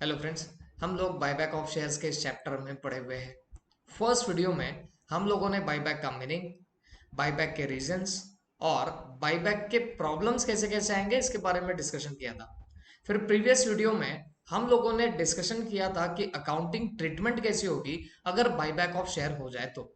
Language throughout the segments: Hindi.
हेलो फ्रेंड्स, हम लोग बायबैक ऑफ शेयर्स के इस चैप्टर में पढ़े हुए हैं। फर्स्ट वीडियो में हम लोगों ने बायबैक का मीनिंग, बायबैक के रीजंस और बायबैक के प्रॉब्लम्स कैसे कैसे आएंगे इसके बारे में डिस्कशन किया था। फिर प्रीवियस वीडियो में हम लोगों ने डिस्कशन किया था कि अकाउंटिंग ट्रीटमेंट कैसी होगी अगर बायबैक ऑफ शेयर हो जाए तो।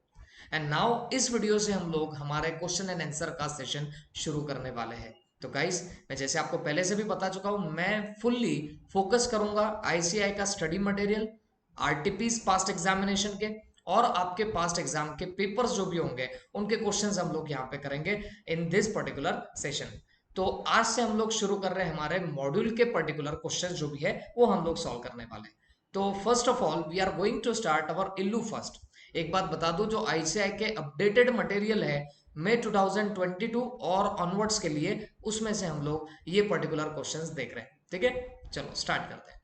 एंड नाउ इस वीडियो से हम लोग हमारे क्वेश्चन एंड आंसर का सेशन शुरू करने वाले हैं। तो गाइस, मैं जैसे आपको पहले से भी बता चुका हूं, मैं फुल्ली फोकस करूंगा आईसीआई का study material, RTPs past examination के और आपके पास्ट एग्जाम के पेपर्स जो भी होंगे उनके क्वेश्चंस हम लोग यहाँ पे करेंगे इन दिस पर्टिकुलर सेशन। तो आज से हम लोग शुरू कर रहे हैं हमारे मॉड्यूल के पर्टिकुलर क्वेश्चंस जो भी है वो हम लोग सॉल्व करने वाले हैं। तो first of all we are going to start our illu first. एक बात बता दूं, जो आईसीआई के अपडेटेड मटेरियल है मई 2022 और ऑनवर्ड्स के लिए, उसमें से हम लोग ये पर्टिकुलर क्वेश्चंस देख रहे हैं। ठीक है, चलो स्टार्ट करते हैं।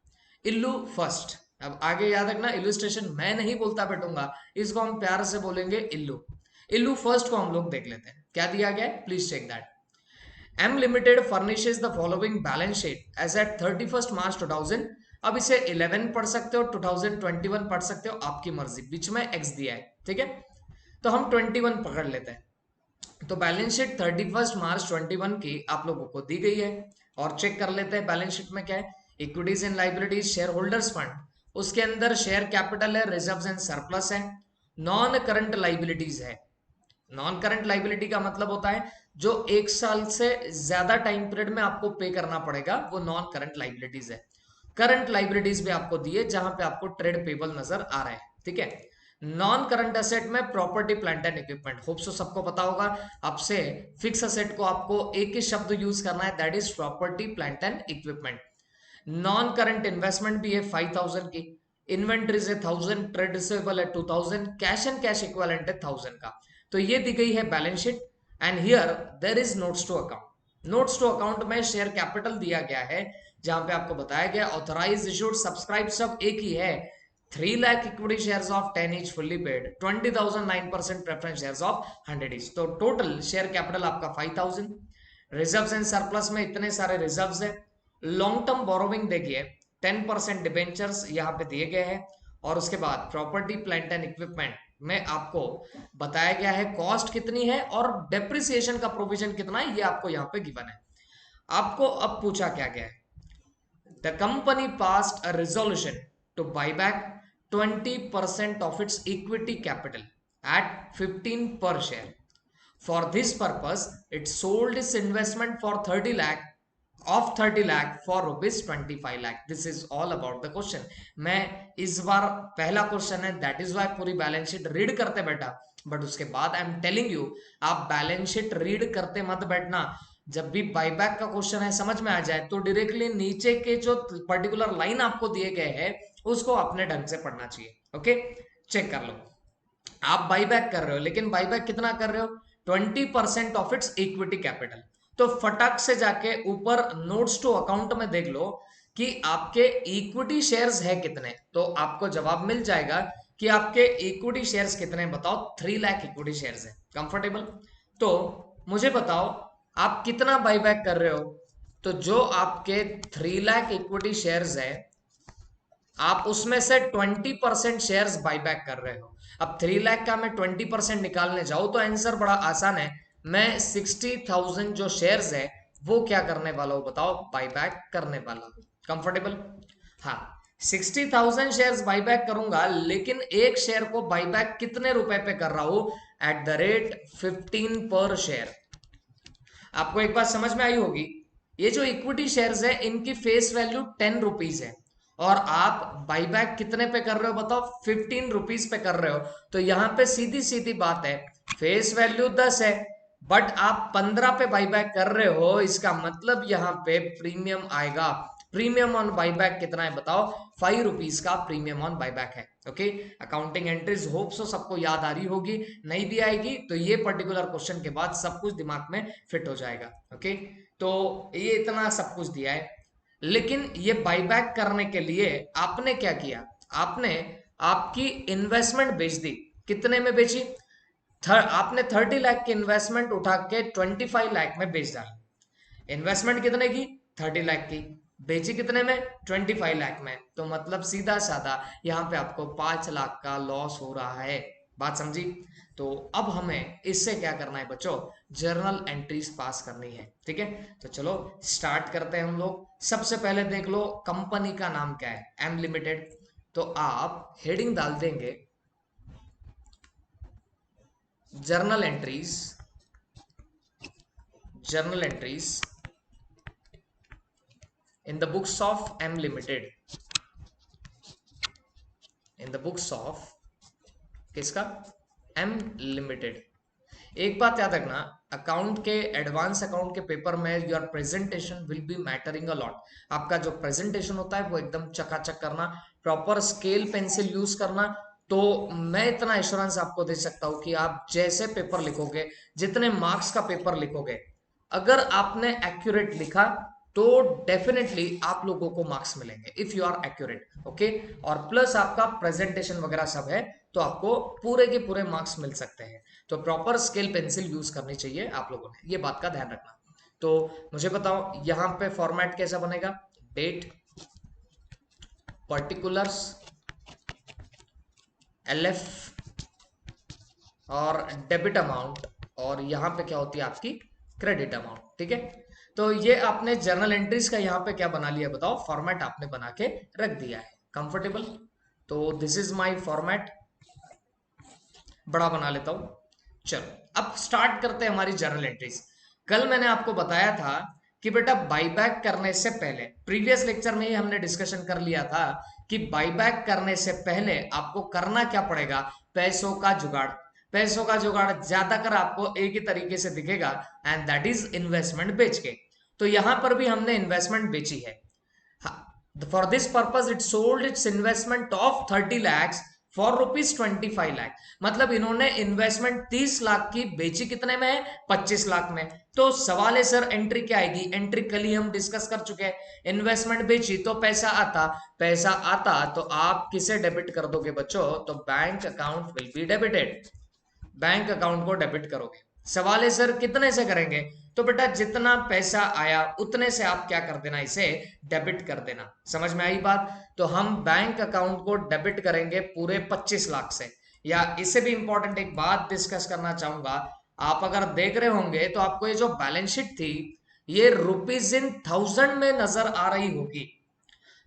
इल्लू फर्स्ट। अब आगे याद रखना, इल्यूस्ट्रेशन मैं नहीं बोलता बैठूंगा, इसको हम प्यार से बोलेंगे इल्लू। इल्लू फर्स्ट को हम लोग देख लेते हैं, क्या दिया गया है, please check that. M limited furnishes the following balance sheet as at 31 March 2000। अब इसे 11 पढ़ सकते हो, 2021 पढ़ सकते हो, आपकी मर्जी, बीच में एक्स दिया है। ठीक है, तो हम 21 पकड़ लेते हैं। तो बैलेंस शीट 31 मार्च 21 की आप लोगों को दी गई है और चेक कर लेते हैं बैलेंस शीट में क्या है। Equities and liabilities, share holders fund, उसके अंदर शेयर कैपिटल है, रिजर्व्स एंड सरप्लस है, नॉन करंट लाइबिलिटीज है। नॉन करंट लाइबिलिटी का मतलब होता है जो एक साल से ज्यादा टाइम पीरियड में आपको पे करना पड़ेगा, वो नॉन करंट लाइबिलिटीज है। करंट लाइबिलिटीज भी आपको दी है जहां पे आपको ट्रेड पेबल नजर आ रहा है। ठीक है, नॉन करंट एसेट में property plant and equipment, hope so सबको पता होगा। आपसे फिक्स एसेट को आपको एक ही शब्द यूज करना है, that is property plant and equipment. Non current investment भी है 5000 की, इन्वेंट्रीज है 1000, ट्रेड रिसीवेबल है 2000, कैश एंड कैश इक्विवेलेंट है 1000 का। तो ये दी गई है balance sheet. And here there is notes to account. Notes to account में शेयर कैपिटल दिया गया है, जहां पे आपको बताया गया ऑथराइज इशूड सब्सक्राइब सब एक ही है। 3 lakh equity shares of 10 each fully paid, 20,000 9% preference shares of 100 each। तो टोटल शेयर कैपिटल आपका 5000। रिजर्व्स एंड सरप्लस में इतने सारे रिजर्व्स है। लॉन्ग टर्म बोरोविंग देखिए, 10% डिबेंचर्स यहाँ पे दिए गए हैं। और उसके बाद प्रॉपर्टी प्लांट एंड इक्विपमेंट में आपको बताया गया है कॉस्ट कितनी है और डेप्रिसिएशन का प्रोविजन कितना है, ये आपको यहाँ पे गिवन है। आपको अब पूछा क्या गया है, the company passed a resolution to buy back 20% of its equity capital at 15 per share. For this purpose, it sold its investment for 30 lakh of 30 lakh for rupees 25 lakh. This is all about the question. मैं इस बार पहला क्वेश्चन है, दैट इज वाई पूरी बैलेंस शीट रीड करते बैठा, बट उसके बाद आई एम टेलिंग यू, आप बैलेंस शीट रीड करते मत बैठना। जब भी बाईबैक का क्वेश्चन है समझ में आ जाए तो डायरेक्टली नीचे के जो पर्टिकुलर लाइन आपको दिए गए हैं उसको अपने ढंग से पढ़ना चाहिए। ओके, चेक कर लो। आप बाईबैक कर रहे हो, लेकिन बाईबैक कितना कर रहे हो, 20% ऑफ इट्स इक्विटी कैपिटल। तो फटाक से जाके ऊपर नोट्स टू अकाउंट में देख लो कि आपके इक्विटी शेयर्स है कितने, तो आपको जवाब मिल जाएगा कि आपके इक्विटी शेयर्स कितने, बताओ 3 लाख इक्विटी शेयर्स है। कंफर्टेबल? तो मुझे बताओ आप कितना बाईबैक कर रहे हो। तो जो आपके 3 लाख इक्विटी शेयर्स है, आप उसमें से 20% शेयर्स बाईबैक कर रहे हो। अब 3 लाख का मैं 20% निकालने जाऊं तो आंसर बड़ा आसान है। मैं 60,000 जो शेयर्स है वो क्या करने वाला हूं, बताओ, बाईबैक करने वाला हूं। कंफर्टेबल? हाँ, 60,000 शेयर्स बाईबैक करूंगा, लेकिन एक शेयर को बाईबैक कितने रुपए पे कर रहा हूं, एट द रेट 15 पर शेयर। आपको एक बात समझ में आई होगी, ये जो इक्विटी शेयर्स है इनकी फेस वैल्यू 10 रुपीज है और आप बाईबैक कितने पे कर रहे हो, बताओ, 15 रुपीज पे कर रहे हो। तो यहां पे सीधी सीधी बात है, फेस वैल्यू 10 है बट आप 15 पे बाईबैक कर रहे हो, इसका मतलब यहाँ पे प्रीमियम आएगा। प्रीमियम ऑन बाईबैक कितना है, बताओ, 5 रुपीज का प्रीमियम ऑन बाईबैक है। Okay, accounting entries hope so सबको याद आ रही होगी, नहीं भी आएगी तो ये पर्टिकुलर क्वेश्चन के बाद सब कुछ दिमाग में फिट हो जाएगा। ओके, तो ये इतना सब कुछ दिया है, लेकिन ये बाईबैक करने के लिए आपने क्या किया, आपने आपकी इन्वेस्टमेंट बेच दी। कितने में बेची, आपने 30 लाख की इन्वेस्टमेंट उठा के 25 लाख में बेच डाली। इन्वेस्टमेंट कितने की, 30 लाख की। बेची कितने में? 25 लाख में। तो मतलब सीधा साधा यहाँ पे आपको 5 लाख का लॉस हो रहा है। बात समझी? तो अब हमें इससे क्या करना है बच्चों? जर्नल एंट्रीज पास करनी है। ठीक है, तो चलो स्टार्ट करते हैं हम लोग। सबसे पहले देख लो कंपनी का नाम क्या है, एम लिमिटेड। तो आप हेडिंग डाल देंगे journal entries, journal entries in the books of M Limited, in the books of किसका? M Limited। एक बात याद रखना, अकाउंट के एडवांस अकाउंट के पेपर में your presentation will be mattering a lot. आपका जो प्रेजेंटेशन होता है वो एकदम चकाचक करना, प्रॉपर स्केल पेंसिल यूज करना। तो मैं इतना एश्योरेंस आपको दे सकता हूं कि आप जैसे पेपर लिखोगे, जितने मार्क्स का पेपर लिखोगे, अगर आपने एक्यूरेट लिखा तो डेफिनेटली आप लोगों को मार्क्स मिलेंगे if you are accurate. Okay, और प्लस आपका प्रेजेंटेशन वगैरह सब है तो आपको पूरे के पूरे मार्क्स मिल सकते हैं। तो प्रॉपर स्केल पेंसिल यूज करनी चाहिए आप लोगों ने, ये बात का ध्यान रखना। तो मुझे बताओ यहाँ पे फॉर्मेट कैसा बनेगा? डेट, पर्टिकुलर्स, एलएफ और डेबिट अमाउंट, और यहाँ पे क्या होती है आपकी क्रेडिट अमाउंट। ठीक है, तो ये आपने जर्नल एंट्रीज का यहाँ पे क्या बना लिया बताओ? फॉर्मेट आपने बना के रख दिया है। कंफर्टेबल? तो दिस इज माय फॉर्मेट, बड़ा बना लेता हूं। चलो अब स्टार्ट करते हैं हमारी जर्नल एंट्रीज। कल मैंने आपको बताया था कि बेटा बाईबैक करने से पहले, प्रीवियस लेक्चर में ही हमने डिस्कशन कर लिया था कि बाईबैक करने से पहले आपको करना क्या पड़ेगा? पैसों का जुगाड़। पैसों का जुगाड़ ज्यादातर आपको एक ही तरीके से दिखेगा, एंड दैट इज इन्वेस्टमेंट बेच के। तो यहां पर भी हमने इन्वेस्टमेंट बेची है। For this purpose it sold it's investment of 30 lakhs for rupees 25 lakh. मतलब इन्होंने इन्वेस्टमेंट 30 लाख की बेची कितने में है? 25 लाख में। तो सवाल है सर एंट्री क्या आएगी? एंट्री कल ही हम डिस्कस कर चुके हैं। इन्वेस्टमेंट बेची तो पैसा आता, पैसा आता तो आप किसे डेबिट कर दोगे बच्चों? तो bank account will be debited, bank account को डेबिट करोगे। सवाल है सर कितने से करेंगे? तो बेटा जितना पैसा आया उतने से आप क्या कर देना, इसे डेबिट कर देना। समझ में आई बात? तो हम बैंक अकाउंट को डेबिट करेंगे पूरे 25 लाख से। या इससे भी इंपॉर्टेंट एक बात डिस्कस करना चाहूंगा, आप अगर देख रहे होंगे तो आपको ये जो बैलेंस शीट थी ये रुपीज इन थाउजेंड में नजर आ रही होगी।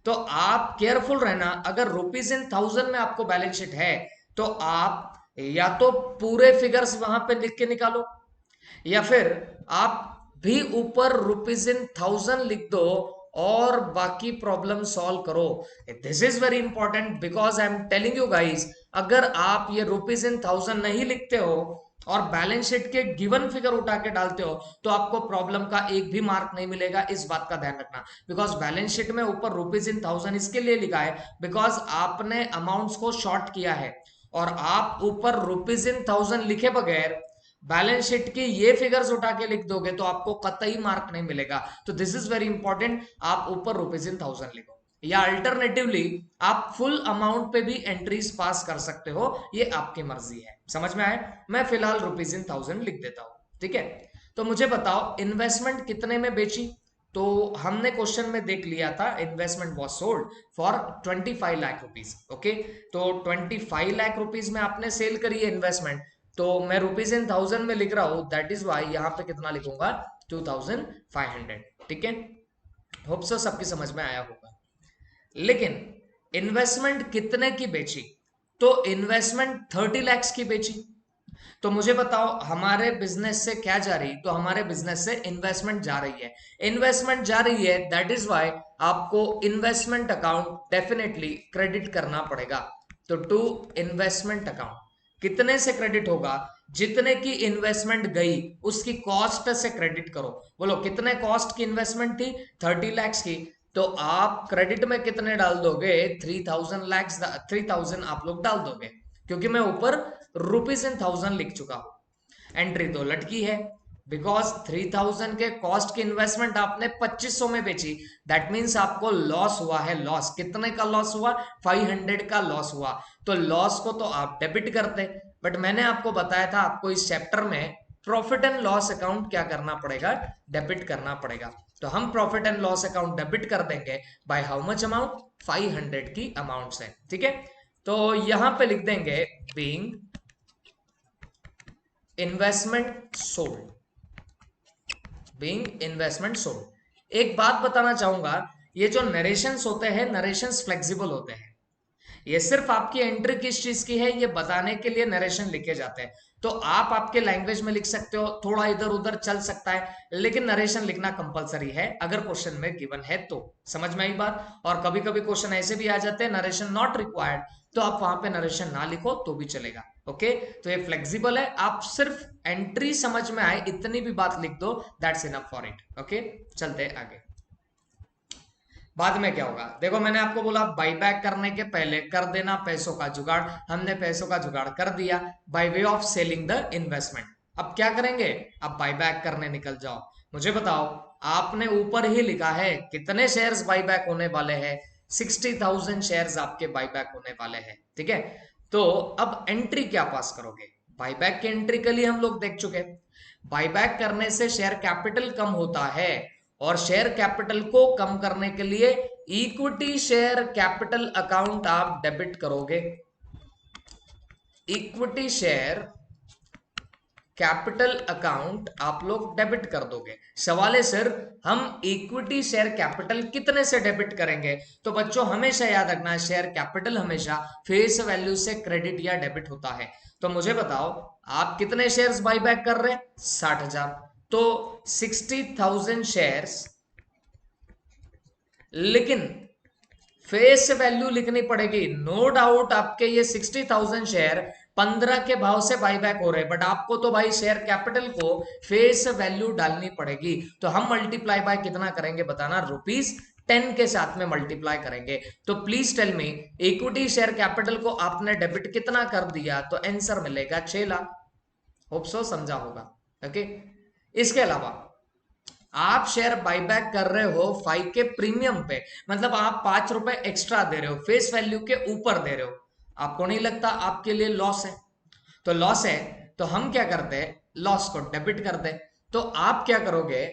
तो आप केयरफुल रहना, अगर रुपीज इन थाउजेंड में आपको बैलेंस शीट है तो आप या तो पूरे फिगर्स वहां पे लिख के निकालो, या फिर आप भी ऊपर रुपीज इन थाउजेंड लिख दो और बाकी प्रॉब्लम सॉल्व करो। This is very important because I am telling you guys, अगर आप ये रुपीज इन थाउजेंड नहीं लिखते हो और बैलेंस शीट के गिवन फिगर उठा के डालते हो तो आपको प्रॉब्लम का एक भी मार्क नहीं मिलेगा। इस बात का ध्यान रखना, बिकॉज बैलेंस शीट में ऊपर रुपीज इन थाउजेंड इसके लिए लिखा है बिकॉज आपने अमाउंट्स को शॉर्ट किया है, और आप ऊपर रुपीज इन थाउजेंड लिखे बगैर बैलेंस शीट की ये फिगर्स उठा के लिख दोगे तो आपको कतई मार्क नहीं मिलेगा। तो दिस इज वेरी इंपॉर्टेंट, आप ऊपर रुपीज इन थाउजेंड लिखो, या अल्टरनेटिवली आप फुल अमाउंट पे भी एंट्रीज पास कर सकते हो, ये आपकी मर्जी है। समझ में आए? मैं फिलहाल रुपीज इन थाउजेंड लिख देता हूं। ठीक है, तो मुझे बताओ इन्वेस्टमेंट कितने में बेची? तो हमने क्वेश्चन में देख लिया था investment was sold for 25 lakh rupees. Okay, तो 25 लाख रुपीज में आपने सेल करी है इन्वेस्टमेंट, तो मैं रुपीज इन थाउजेंड में लिख रहा हूं, दैट इज वाई यहां पे कितना लिखूंगा? 2500। ठीक है, होप सो सबकी समझ में आया होगा। लेकिन इन्वेस्टमेंट कितने की बेची? तो इन्वेस्टमेंट 30 lakhs की बेची। तो मुझे बताओ हमारे बिजनेस से क्या जा रही? तो हमारे बिजनेस से इन्वेस्टमेंट जा रही है। इन्वेस्टमेंट जा रही है, दैट इज वाई आपको इन्वेस्टमेंट अकाउंट डेफिनेटली क्रेडिट करना पड़ेगा। तो टू इन्वेस्टमेंट अकाउंट कितने से क्रेडिट होगा? जितने की इन्वेस्टमेंट गई उसकी कॉस्ट से क्रेडिट करो। बोलो कितने कॉस्ट की इन्वेस्टमेंट थी? 30 lakhs की। तो आप क्रेडिट में कितने डाल दोगे? 3000 आप लोग डाल दोगे, क्योंकि मैं ऊपर रुपीज इन थाउजेंड लिख चुका हूं। एंट्री तो लटकी है बिकॉज 3000 के कॉस्ट की इन्वेस्टमेंट आपने 2500 में बेची, दैट मीन्स आपको लॉस हुआ है। लॉस कितने का लॉस हुआ? 500 का लॉस हुआ। तो लॉस को तो आप डेबिट करते, बट मैंने आपको बताया था आपको इस चैप्टर में प्रॉफिट एंड लॉस अकाउंट क्या करना पड़ेगा, डेबिट करना पड़ेगा। तो हम profit and loss account debit कर देंगे बाय हाउ मच अमाउंट, 500 की अमाउंट से, ठीक है। तो यहां पे लिख देंगे being investment sold, being investment sold. एक बात बताना चाहूंगा, ये जो नरेशंस होते हैं, नरेशंस फ्लेक्सिबल होते हैं। ये सिर्फ आपकी एंट्री किस चीज की है ये बताने के लिए नरेशन लिखे जाते हैं। तो आप आपके लैंग्वेज में लिख सकते हो, थोड़ा इधर उधर चल सकता है, लेकिन नरेशन लिखना कंपलसरी है अगर क्वेश्चन में गिवन है तो। समझ में आई बात। और कभी कभी क्वेश्चन ऐसे भी आ जाते हैं नरेशन नॉट रिक्वायर्ड, तो आप वहां पे नरेशन ना लिखो तो भी चलेगा। ओके, तो ये फ्लेक्सिबल है, आप सिर्फ एंट्री समझ में आए इतनी भी बात लिख दो, that's enough for it. Okay, चलते आगे। बाद में क्या होगा, देखो मैंने आपको बोला बाई बैक करने के पहले कर देना पैसों का जुगाड़। हमने पैसों का जुगाड़ कर दिया by way of selling the investment. अब क्या करेंगे, अब बाई बैक करने निकल जाओ। मुझे बताओ, आपने ऊपर ही लिखा है कितने शेयर्स बाई बैक होने वाले हैं, 60,000 शेयर्स आपके बाई बैक होने वाले हैं, ठीक है। तो अब एंट्री क्या पास करोगे, बाई बैक की एंट्री के लिए हम लोग देख चुके। बाई बैक करने से शेयर कैपिटल कम होता है, और शेयर कैपिटल को कम करने के लिए इक्विटी शेयर कैपिटल अकाउंट आप डेबिट करोगे। इक्विटी शेयर कैपिटल अकाउंट आप लोग डेबिट कर दोगे। सवाल है सर, हम इक्विटी शेयर कैपिटल कितने से डेबिट करेंगे। तो बच्चों हमेशा याद रखना, शेयर कैपिटल हमेशा फेस वैल्यू से क्रेडिट या डेबिट होता है। तो मुझे बताओ, आप कितने शेयर्स बाई बैक कर रहे हैं, 60,000। तो 60,000 शेयर्स, लेकिन फेस वैल्यू लिखनी पड़ेगी। नो डाउट आपके ये 60,000 शेयर 15 के भाव से बाई बैक हो रहे हैं, बट आपको तो भाई शेयर कैपिटल को फेस वैल्यू डालनी पड़ेगी। तो हम मल्टीप्लाई बाय कितना करेंगे बताना, ₹10 के साथ में मल्टीप्लाई करेंगे। तो please tell me, equity share capital को आपने डेबिट कितना कर दिया, तो आंसर मिलेगा 6 लाख। होप सो समझा होगा। ओके, इसके अलावा आप शेयर बाईबैक कर रहे हो 5 के प्रीमियम पे, मतलब आप ₹5 एक्स्ट्रा दे रहे हो, फेस वैल्यू के ऊपर दे रहे हो। आपको नहीं लगता आपके लिए लॉस है, तो लॉस है तो हम क्या करते हैं, लॉस को डेबिट कर दे। तो आप क्या करोगे,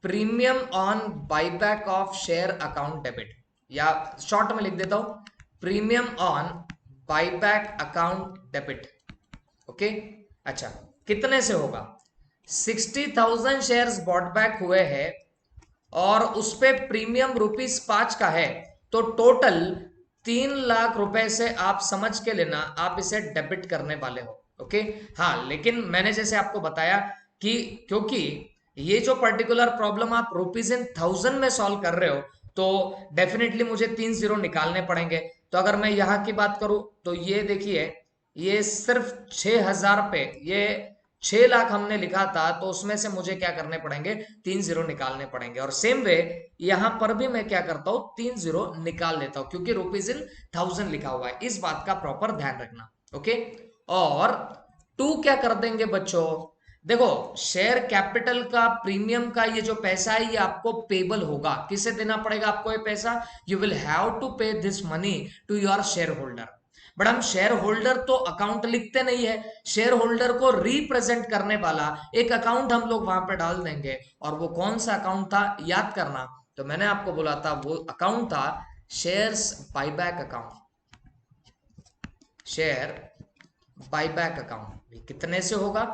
premium on buyback of share account debit, या शॉर्ट में लिख देता हूं, premium on buyback account debit. Okay, अच्छा कितने से होगा, 60,000 शेयर्स बॉट बैक हुए हैं और उस पे प्रीमियम ₹5 का है, तो टोटल 3 लाख रुपए से आप समझ के लेना आप इसे डेबिट करने वाले हो। ओके, हाँ लेकिन मैंने जैसे आपको बताया कि क्योंकि ये जो पर्टिकुलर प्रॉब्लम आप ₹1000 में सॉल्व कर रहे हो, तो डेफिनेटली मुझे 3 जीरो निकालने पड़ेंगे। तो अगर मैं यहाँ की बात करूं तो ये देखिए, ये सिर्फ 6,000 पे, ये 6 लाख हमने लिखा था, तो उसमें से मुझे क्या करने पड़ेंगे, 3 जीरो निकालने पड़ेंगे। और सेम वे यहां पर भी मैं क्या करता हूं, 3 जीरो निकाल लेता हूं, क्योंकि ₹1000 लिखा हुआ है। इस बात का प्रॉपर ध्यान रखना। ओके, और 2 क्या कर देंगे बच्चों, देखो शेयर कैपिटल का प्रीमियम का ये जो पैसा है ये आपको पेबल होगा। किसे देना पड़ेगा आपको ये पैसा, you will have to pay this money to your shareholder. But हम शेयर होल्डर तो अकाउंट लिखते नहीं है, शेयर होल्डर को रिप्रेजेंट करने वाला एक अकाउंट हम लोग वहां पे डाल देंगे। और वो कौन सा अकाउंट था याद करना, तो मैंने आपको बोला था वो अकाउंट था shares buyback account. Share buyback account कितने से होगा,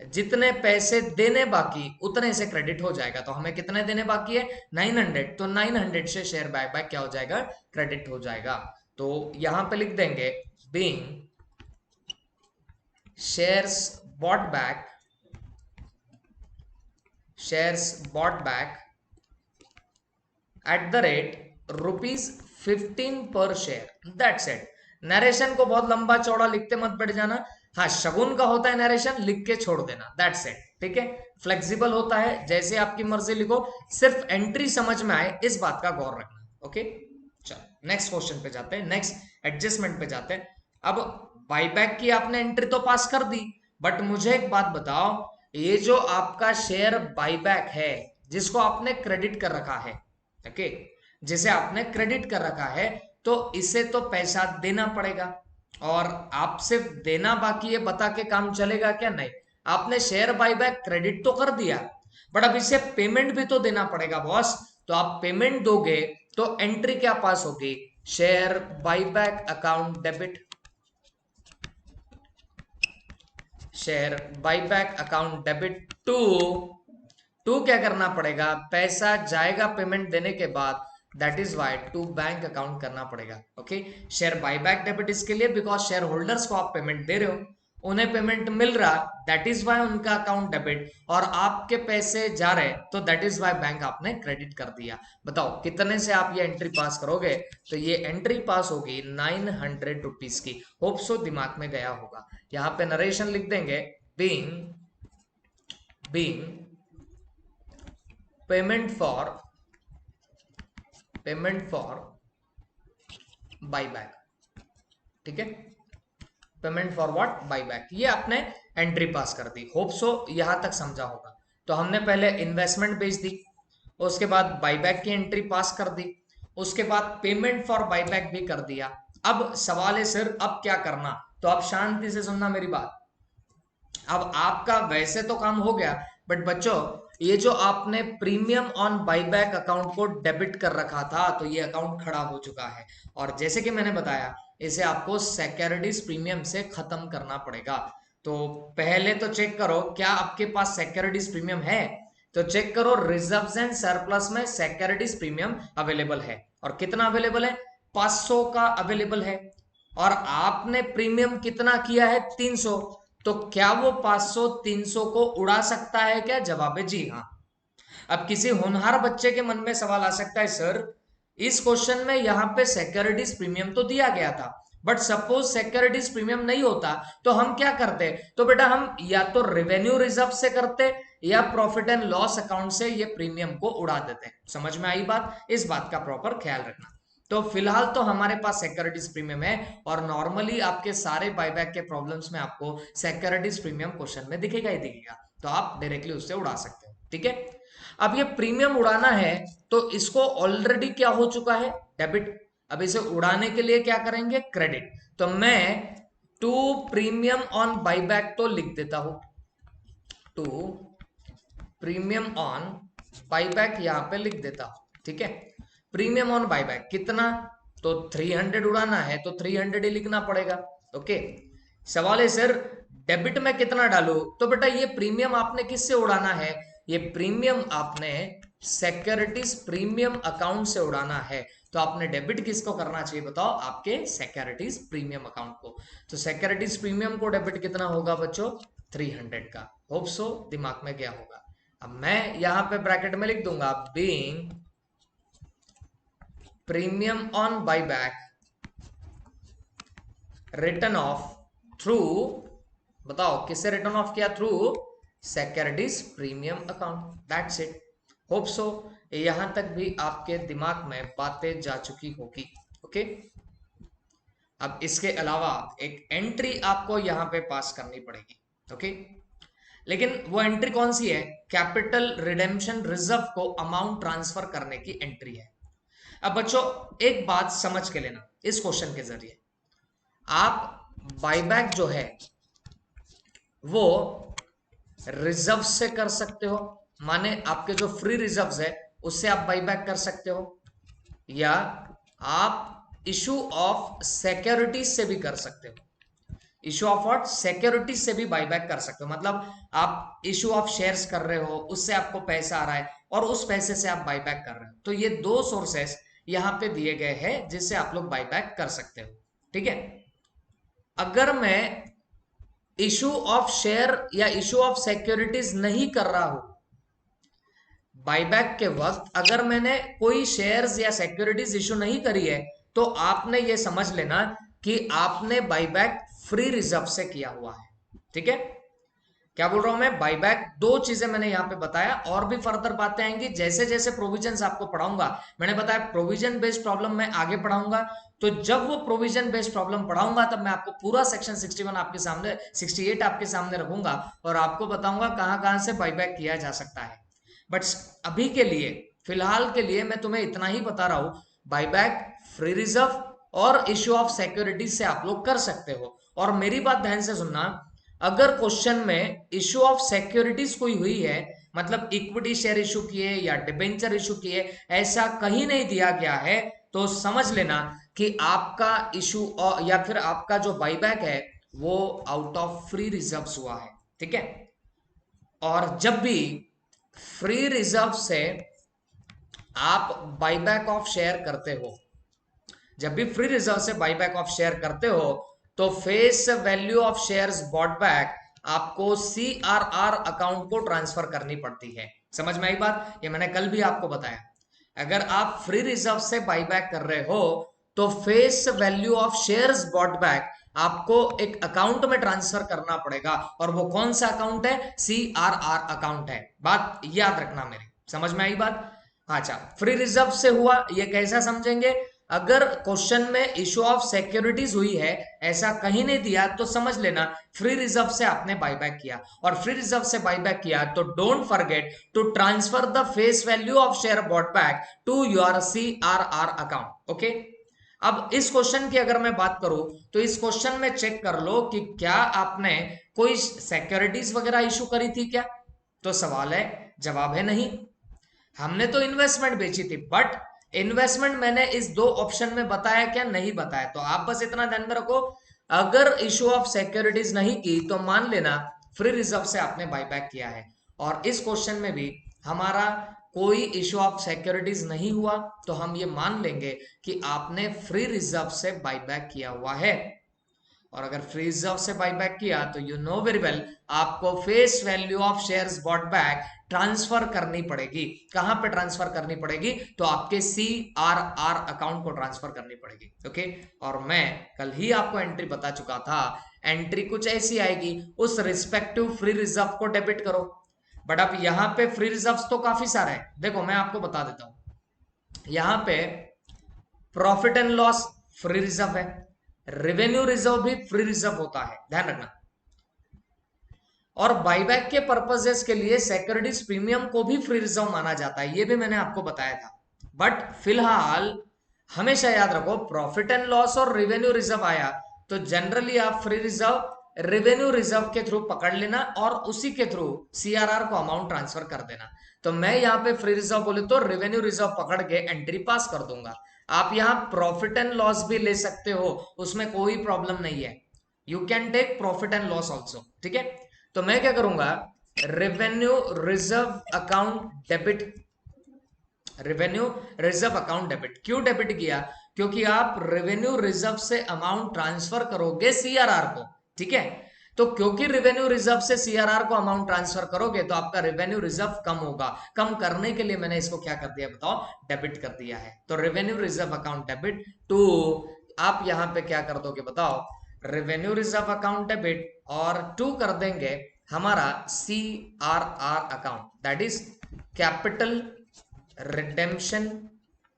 जितने पैसे देने बाकी उतने से क्रेडिट हो जाएगा। तो हमें कितने देने बाकी है, 900, तो 900 से शेयर बायबैक क्या हो जाएगा, क्रेडिट हो जाएगा। तो यहां पे लिख देंगे being shares bought back, shares bought back at the rate ₹15 पर शेयर, दैट्स इट। नरेशन को बहुत लंबा चौड़ा लिखते मत बैठ जाना, हाँ शगुन का होता है नरेशन, लिख के छोड़ देना, दैट्स इट। ठीक है, फ्लेक्सिबल होता है, जैसे आपकी मर्जी लिखो, सिर्फ एंट्री समझ में आए इस बात का गौर रखना। ओके, चलो नेक्स्ट क्वेश्चन पे जाते हैं, नेक्स्ट एडजस्टमेंट पे जाते हैं। अब बाईबैक की आपने एंट्री तो पास कर दी, बट मुझे एक बात बताओ, ये जो आपका शेयर बाईबैक है जिसको आपने क्रेडिट कर रखा है, ओके, जिसे आपने क्रेडिट कर रखा है, तो इसे तो पैसा देना पड़ेगा। और आप सिर्फ देना बाकी है, बता के काम चलेगा क्या, नहीं। आपने शेयर बायबैक क्रेडिट तो कर दिया, बट अब इसे पेमेंट भी तो देना पड़ेगा बॉस। तो आप पेमेंट दोगे तो एंट्री क्या पास होगी, share buyback account debit. Share buyback account debit to क्या करना पड़ेगा, पैसा जाएगा पेमेंट देने के बाद, that is why to bank account करना पड़ेगा। ओके, शेयर बायबैक डेबिट इसके लिए बिकॉज शेयर होल्डर्स को आप पेमेंट दे रहे हो, उन्हें पेमेंट मिल रहा, दैट इज वाई उनका अकाउंट डेबिट, और आपके पैसे जा रहे तो दैट इज वाई बैंक आपने क्रेडिट कर दिया। बताओ कितने से आप ये एंट्री पास करोगे, तो ये एंट्री पास होगी 900 रुपीज की। होप सो दिमाग में गया होगा। यहाँ पे नरेशन लिख देंगे, बीइंग पेमेंट फॉर बायबैक, ठीक है, पेमेंट फॉर व्हाट, बायबैक। ये आपने एंट्री पास कर दी। होप सो यहां तक समझा होगा। तो हमने पहले इन्वेस्टमेंट बेच दी, उसके बाद बायबैक की एंट्री पास कर दी, उसके बाद पेमेंट फॉर बायबैक भी कर दिया। अब सवाल है सर अब क्या करना, तो आप शांति से सुनना मेरी बात। अब आपका वैसे तो काम हो गया, बट बच्चों ये जो आपने प्रीमियम ऑन बायबैक अकाउंट को डेबिट कर रखा था, तो ये अकाउंट खड़ा हो चुका है, और जैसे कि मैंने बताया इसे आपको सिक्योरिटीज प्रीमियम से खत्म करना पड़ेगा। तो पहले तो चेक करो क्या आपके पास सिक्योरिटीज प्रीमियम है, तो चेक करो रिजर्व्स एंड सरप्लस में सिक्योरिटीज प्रीमियम अवेलेबल है, और कितना अवेलेबल है, 500 का अवेलेबल है, और आपने प्रीमियम कितना किया है, 300। तो क्या वो 500 300 को उड़ा सकता है क्या, जवाब है जी हाँ। अब किसी होनहार बच्चे के मन में सवाल आ सकता है, सर इस क्वेश्चन में यहाँ पे सिक्योरिटीज प्रीमियम तो दिया गया था, बट सपोज सिक्योरिटीज प्रीमियम नहीं होता तो हम क्या करते, तो बेटा हम या तो रेवेन्यू रिजर्व से करते या प्रॉफिट एंड लॉस अकाउंट से ये प्रीमियम को उड़ा देते। समझ में आई बात, इस बात का प्रॉपर ख्याल रखना। तो फिलहाल तो हमारे पास सिक्योरिटीज प्रीमियम है, और नॉर्मली आपके सारे बायबैक के प्रॉब्लम्स में आपको सिक्योरिटीज प्रीमियम क्वेश्चन में दिखेगा ही दिखेगा, तो आप डायरेक्टली उससे उड़ा सकते हो, ठीक है। अब ये प्रीमियम उड़ाना है, तो इसको ऑलरेडी क्या हो चुका है, डेबिट। अब इसे उड़ाने के लिए क्या करेंगे, क्रेडिट। तो मैं टू प्रीमियम ऑन बायबैक तो लिख देता हूं, टू प्रीमियम ऑन बायबैक यहां पे लिख देता हूं, ठीक है। प्रीमियम ऑन बायबैक कितना, तो 300 उड़ाना है तो 300 ही लिखना पड़ेगा। ओके, सवाल है सर डेबिट में कितना डालू, तो बेटा ये प्रीमियम आपने किससे उड़ाना है, ये प्रीमियम आपने सिक्योरिटीज प्रीमियम अकाउंट से उड़ाना है। तो आपने डेबिट किसको करना चाहिए बताओ, आपके सिक्योरिटीज प्रीमियम अकाउंट को। तो सिक्योरिटीज प्रीमियम को डेबिट कितना होगा बच्चों, 300 का। होप सो दिमाग में गया होगा। अब मैं यहां पे ब्रैकेट में लिख दूंगा, being premium on buyback return of through, बताओ किससे रिटर्न ऑफ किया, through securities premium account, that's it. Hope so यहां तक भी आपके दिमाग में बातें जा चुकी होगी। ओके, अब इसके अलावा एक एंट्री आपको यहां पे पास करनी पड़ेगी। ओके, लेकिन वो एंट्री कौन सी है, कैपिटल रिडेम्पशन रिजर्व को अमाउंट ट्रांसफर करने की एंट्री है। अब बच्चों एक बात समझ के लेना, इस क्वेश्चन के जरिए आप बायबैक जो है वो रिजर्व से कर सकते हो, माने आपके जो फ्री रिजर्व्स है उससे आप बायबैक कर सकते हो, या आप इशू ऑफ सिक्योरिटीज से भी कर सकते हो। इशू ऑफ व्हाट, सिक्योरिटीज से भी बायबैक कर सकते हो, मतलब आप इशू ऑफ शेयर्स कर रहे हो, उससे आपको पैसा आ रहा है और उस पैसे से आप बायबैक कर रहे हो। तो ये दो सोर्सेस यहां पे दिए गए हैं जिससे आप लोग बायबैक कर सकते हो, ठीक है। अगर मैं इशू ऑफ शेयर या इशू ऑफ सिक्योरिटीज नहीं कर रहा हूं बायबैक के वक्त, अगर मैंने कोई शेयर्स या सिक्योरिटीज इशू नहीं करी है, तो आपने ये समझ लेना कि आपने बायबैक फ्री रिजर्व से किया हुआ है, ठीक है। क्या बोल रहा हूं मैं, बायबैक, दो चीजें मैंने यहां पे बताया, और भी फर्दर बातें आएंगी जैसे जैसे प्रोविजंस आपको पढ़ाऊंगा। मैंने बताया प्रोविजन बेस्ड प्रॉब्लम मैं आगे पढ़ाऊंगा, तो जब वो प्रोविजन बेस्ड प्रॉब्लम पढ़ाऊंगा तब मैं आपको पूरा सेक्शन 61 आपके सामने, 68 आपके सामने रखूंगा, और आपको बताऊंगा कहां कहां से बायबैक किया जा सकता है। बट अभी के लिए, फिलहाल के लिए मैं तुम्हें इतना ही बता रहा हूं, बायबैक फ्री रिजर्व और इश्यू ऑफ सिक्योरिटीज से आप लोग कर सकते हो। और मेरी बात ध्यान से सुनना, अगर क्वेश्चन में इशू ऑफ सिक्योरिटीज कोई हुई है, मतलब इक्विटी शेयर इशू किए या डिबेंचर इशू किए, ऐसा कहीं नहीं दिया गया है, तो समझ लेना कि आपका इशू या फिर आपका जो बाईबैक है वो आउट ऑफ फ्री रिजर्व्स हुआ है। ठीक है, और जब भी फ्री रिजर्व से आप बाईबैक ऑफ शेयर करते हो, जब भी फ्री रिजर्व से बाईबैक ऑफ शेयर करते हो, तो face value of shares bought back आपको सीआरआर अकाउंट को ट्रांसफर करनी पड़ती है। समझ में आई बात? ये मैंने कल भी आपको बताया। अगर आप फ्री रिजर्व से बाईबैक कर रहे हो तो face value of shares bought back आपको एक अकाउंट में ट्रांसफर करना पड़ेगा, और वो कौन सा अकाउंट है? सीआरआर अकाउंट है। बात याद रखना मेरी, समझ में आई बात? अच्छा, फ्री रिजर्व से हुआ, ये कैसा समझेंगे? अगर क्वेश्चन में इशू ऑफ सिक्योरिटीज हुई है, ऐसा कहीं नहीं दिया, तो समझ लेना फ्री रिजर्व से आपने बाईबैक किया, और फ्री रिजर्व से बाईबैक किया तो don't forget to transfer the face value of share bought back to your CRR account. Okay, अब इस क्वेश्चन की अगर मैं बात करूं तो इस क्वेश्चन में चेक कर लो कि क्या आपने कोई सिक्योरिटीज वगैरह इशू करी थी क्या? तो सवाल है, जवाब है नहीं। हमने तो इन्वेस्टमेंट बेची थी, बट इन्वेस्टमेंट मैंने इस दो ऑप्शन में बताया क्या? नहीं बताया। तो आप बस इतना ध्यान में रखो, अगर इशू ऑफ सिक्योरिटीज नहीं की तो मान लेना फ्री रिजर्व से आपने बाईबैक किया है, और इस क्वेश्चन में भी हमारा कोई इशू ऑफ सिक्योरिटीज नहीं हुआ, तो हम ये मान लेंगे कि आपने फ्री रिजर्व से बाईबैक किया हुआ है। और अगर फ्री रिजर्व से बाईबैक किया तो यू नो वेरी वेल आपको face value of shares bought back transfer करनी पड़ेगी। कहां पे ट्रांसफर करनी पड़ेगी? तो आपके सीआरआर अकाउंट को ट्रांसफर करनी पड़ेगी। ओके, और मैं कल ही आपको एंट्री बता चुका था, एंट्री कुछ ऐसी आएगी, उस रिस्पेक्टिव फ्री रिजर्व को डेबिट करो। बट अब यहां पे फ्री रिजर्व तो काफी सारे हैं, देखो मैं आपको बता देता हूं। यहां पे profit and loss free reserve है, रेवेन्यू रिजर्व भी फ्री रिजर्व होता है, ध्यान रखना। और बाईबैक के पर्पसेस के लिए सिक्योरिटीज प्रीमियम को भी फ्री रिजर्व माना जाता है, ये भी मैंने आपको बताया था। बट फिलहाल हमेशा याद रखो, प्रॉफिट एंड लॉस और रेवेन्यू रिजर्व आया तो जनरली आप फ्री रिजर्व रेवेन्यू रिजर्व के थ्रू पकड़ लेना, और उसी के थ्रू सीआरआर को अमाउंट ट्रांसफर कर देना। तो मैं यहाँ पे फ्री रिजर्व बोले तो रेवेन्यू रिजर्व पकड़ के एंट्री पास कर दूंगा। आप यहाँ प्रॉफिट एंड लॉस भी ले सकते हो, उसमें कोई प्रॉब्लम नहीं है। You can take profit and loss also. ठीक है, तो मैं क्या करूंगा, revenue reserve account debit, revenue reserve account debit. क्यों डेबिट किया? क्योंकि आप रेवेन्यू रिजर्व से अमाउंट ट्रांसफर करोगे सीआरआर को। ठीक है, तो क्योंकि रेवेन्यू रिजर्व से सीआरआर को अमाउंट ट्रांसफर करोगे तो आपका रेवेन्यू रिजर्व कम होगा। कम करने के लिए मैंने इसको क्या कर दिया बताओ? डेबिट कर दिया है। तो revenue reserve account debit to, आप यहां पे क्या कर दोगे बताओ? रेवेन्यू रिजर्व अकाउंट डेबिट और टू कर देंगे हमारा CRR account, that is capital redemption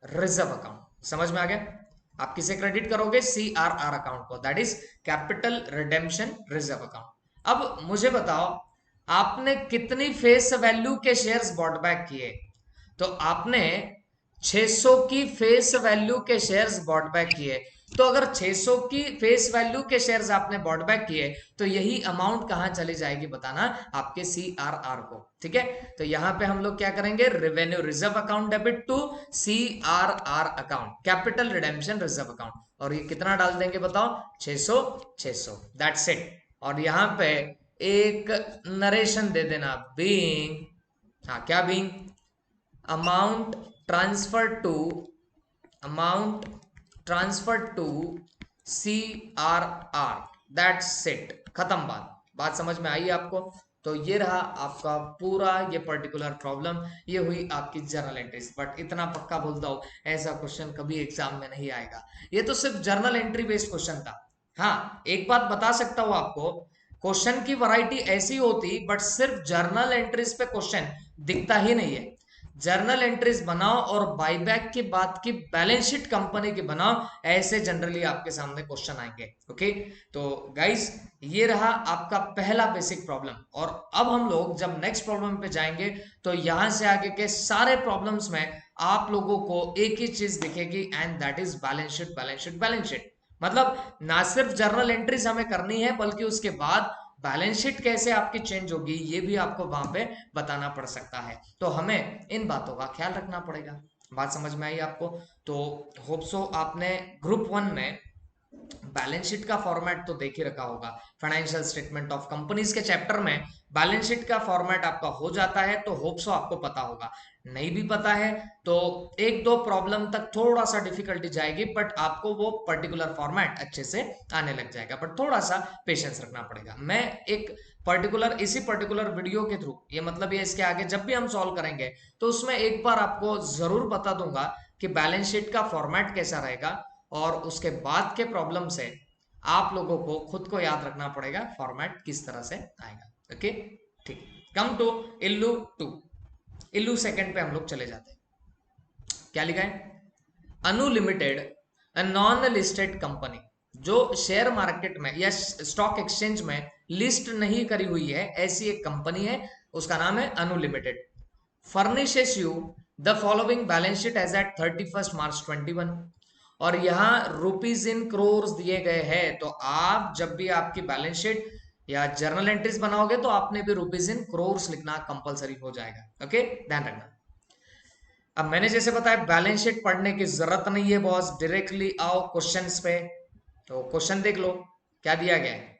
reserve account. समझ में आ गया? आप किसे क्रेडिट करोगे? सीआरआर अकाउंट को, that is capital redemption reserve account. अब मुझे बताओ, आपने कितनी फेस वैल्यू के शेयर्स बॉट बैक किए? तो आपने 600 की फेस वैल्यू के शेयर्स बॉट बैक किए। तो अगर 600 की फेस वैल्यू के शेयर्स आपने बॉट बैक किए तो यही अमाउंट कहां चली जाएगी बताना? आपके सीआरआर को। ठीक है, तो यहां पे हम लोग क्या करेंगे? Revenue reserve account debit to CRR account, capital redemption reserve account. और ये कितना डाल देंगे बताओ? 600 600, दैट्स इट। और यहां पे एक नरेशन दे देना, बीइंग, हाँ क्या being? Amount transfer to, amount transfer to CRR, that's it, खत्म बात। बात समझ में आई आपको? तो ये रहा आपका पूरा ये पर्टिकुलर प्रॉब्लम, ये हुई आपकी जर्नल एंट्रीज। बट इतना पक्का बोल दो, ऐसा क्वेश्चन कभी एग्जाम में नहीं आएगा। ये तो सिर्फ जर्नल एंट्री बेस्ड क्वेश्चन था। हाँ, एक बात बता सकता हूं आपको, क्वेश्चन की वैरायटी ऐसी होती, बट सिर्फ जर्नल एंट्रीज पे क्वेश्चन दिखता ही नहीं है। जर्नल एंट्रीज बनाओ और बाईबैक के बाद की बैलेंस शीट कंपनी की बनाओ, ऐसे जनरली आपके सामने क्वेश्चन आएंगे। ओके, तो गाइस ये रहा आपका पहला बेसिक प्रॉब्लम। और अब हम लोग जब नेक्स्ट प्रॉब्लम पे जाएंगे तो यहां से आगे के सारे प्रॉब्लम्स में आप लोगों को एक ही चीज दिखेगी, and that is balance sheet, balance sheet, balance sheet. मतलब ना सिर्फ जर्नल एंट्रीज हमें करनी है, बल्कि उसके बाद बैलेंस शीट कैसे आपकी चेंज होगी ये भी आपको वहां पे बताना पड़ सकता है। तो हमें इन बातों का ख्याल रखना पड़ेगा। बात समझ में आई आपको? तो होप सो आपने ग्रुप वन में बैलेंस शीट का फॉर्मेट तो देख ही रखा होगा। फाइनेंशियल स्टेटमेंट ऑफ कंपनीज के चैप्टर में बैलेंस शीट का फॉर्मेट आपका हो जाता है, तो होप सो आपको पता होगा। नहीं भी पता है तो एक दो प्रॉब्लम तक थोड़ा सा डिफिकल्टी जाएगी, बट आपको वो पर्टिकुलर फॉर्मेट अच्छे से आने लग जाएगा। बट थोड़ा सा पेशेंस रखना पड़ेगा। मैं एक पर्टिकुलर इसी पर्टिकुलर वीडियो के थ्रू, ये मतलब ये इसके आगे जब भी हम सॉल्व करेंगे तो उसमें एक बार आपको जरूर बता दूंगा कि बैलेंस शीट का फॉर्मेट कैसा रहेगा, और उसके बाद के प्रॉब्लम से आप लोगों को खुद को याद रखना पड़ेगा फॉर्मेट किस तरह से आएगा। ओके, ठीक। Come to illu two. Illu second पे हम लोग चले जाते हैं। क्या लिखा है? Anu limited, a non listed company, जो शेयर मार्केट में या स्टॉक एक्सचेंज में लिस्ट नहीं करी हुई है, ऐसी एक कंपनी है, उसका नाम है Anu limited. Furnishes you the following balance sheet as at 31 March 21। और यहाँ रुपीज इन क्रोर्स दिए गए हैं, तो आप जब भी आपकी बैलेंस शीट या जर्नल एंट्रीज बनाओगे तो आपने भी रुपीज इन क्रोर्स लिखना कंपलसरी हो जाएगा। ओके, ध्यान रखना। अब मैंने जैसे बताया बैलेंस शीट पढ़ने की जरूरत नहीं है बॉस, डायरेक्टली आओ क्वेश्चंस पे। तो क्वेश्चन देख लो क्या दिया गया है।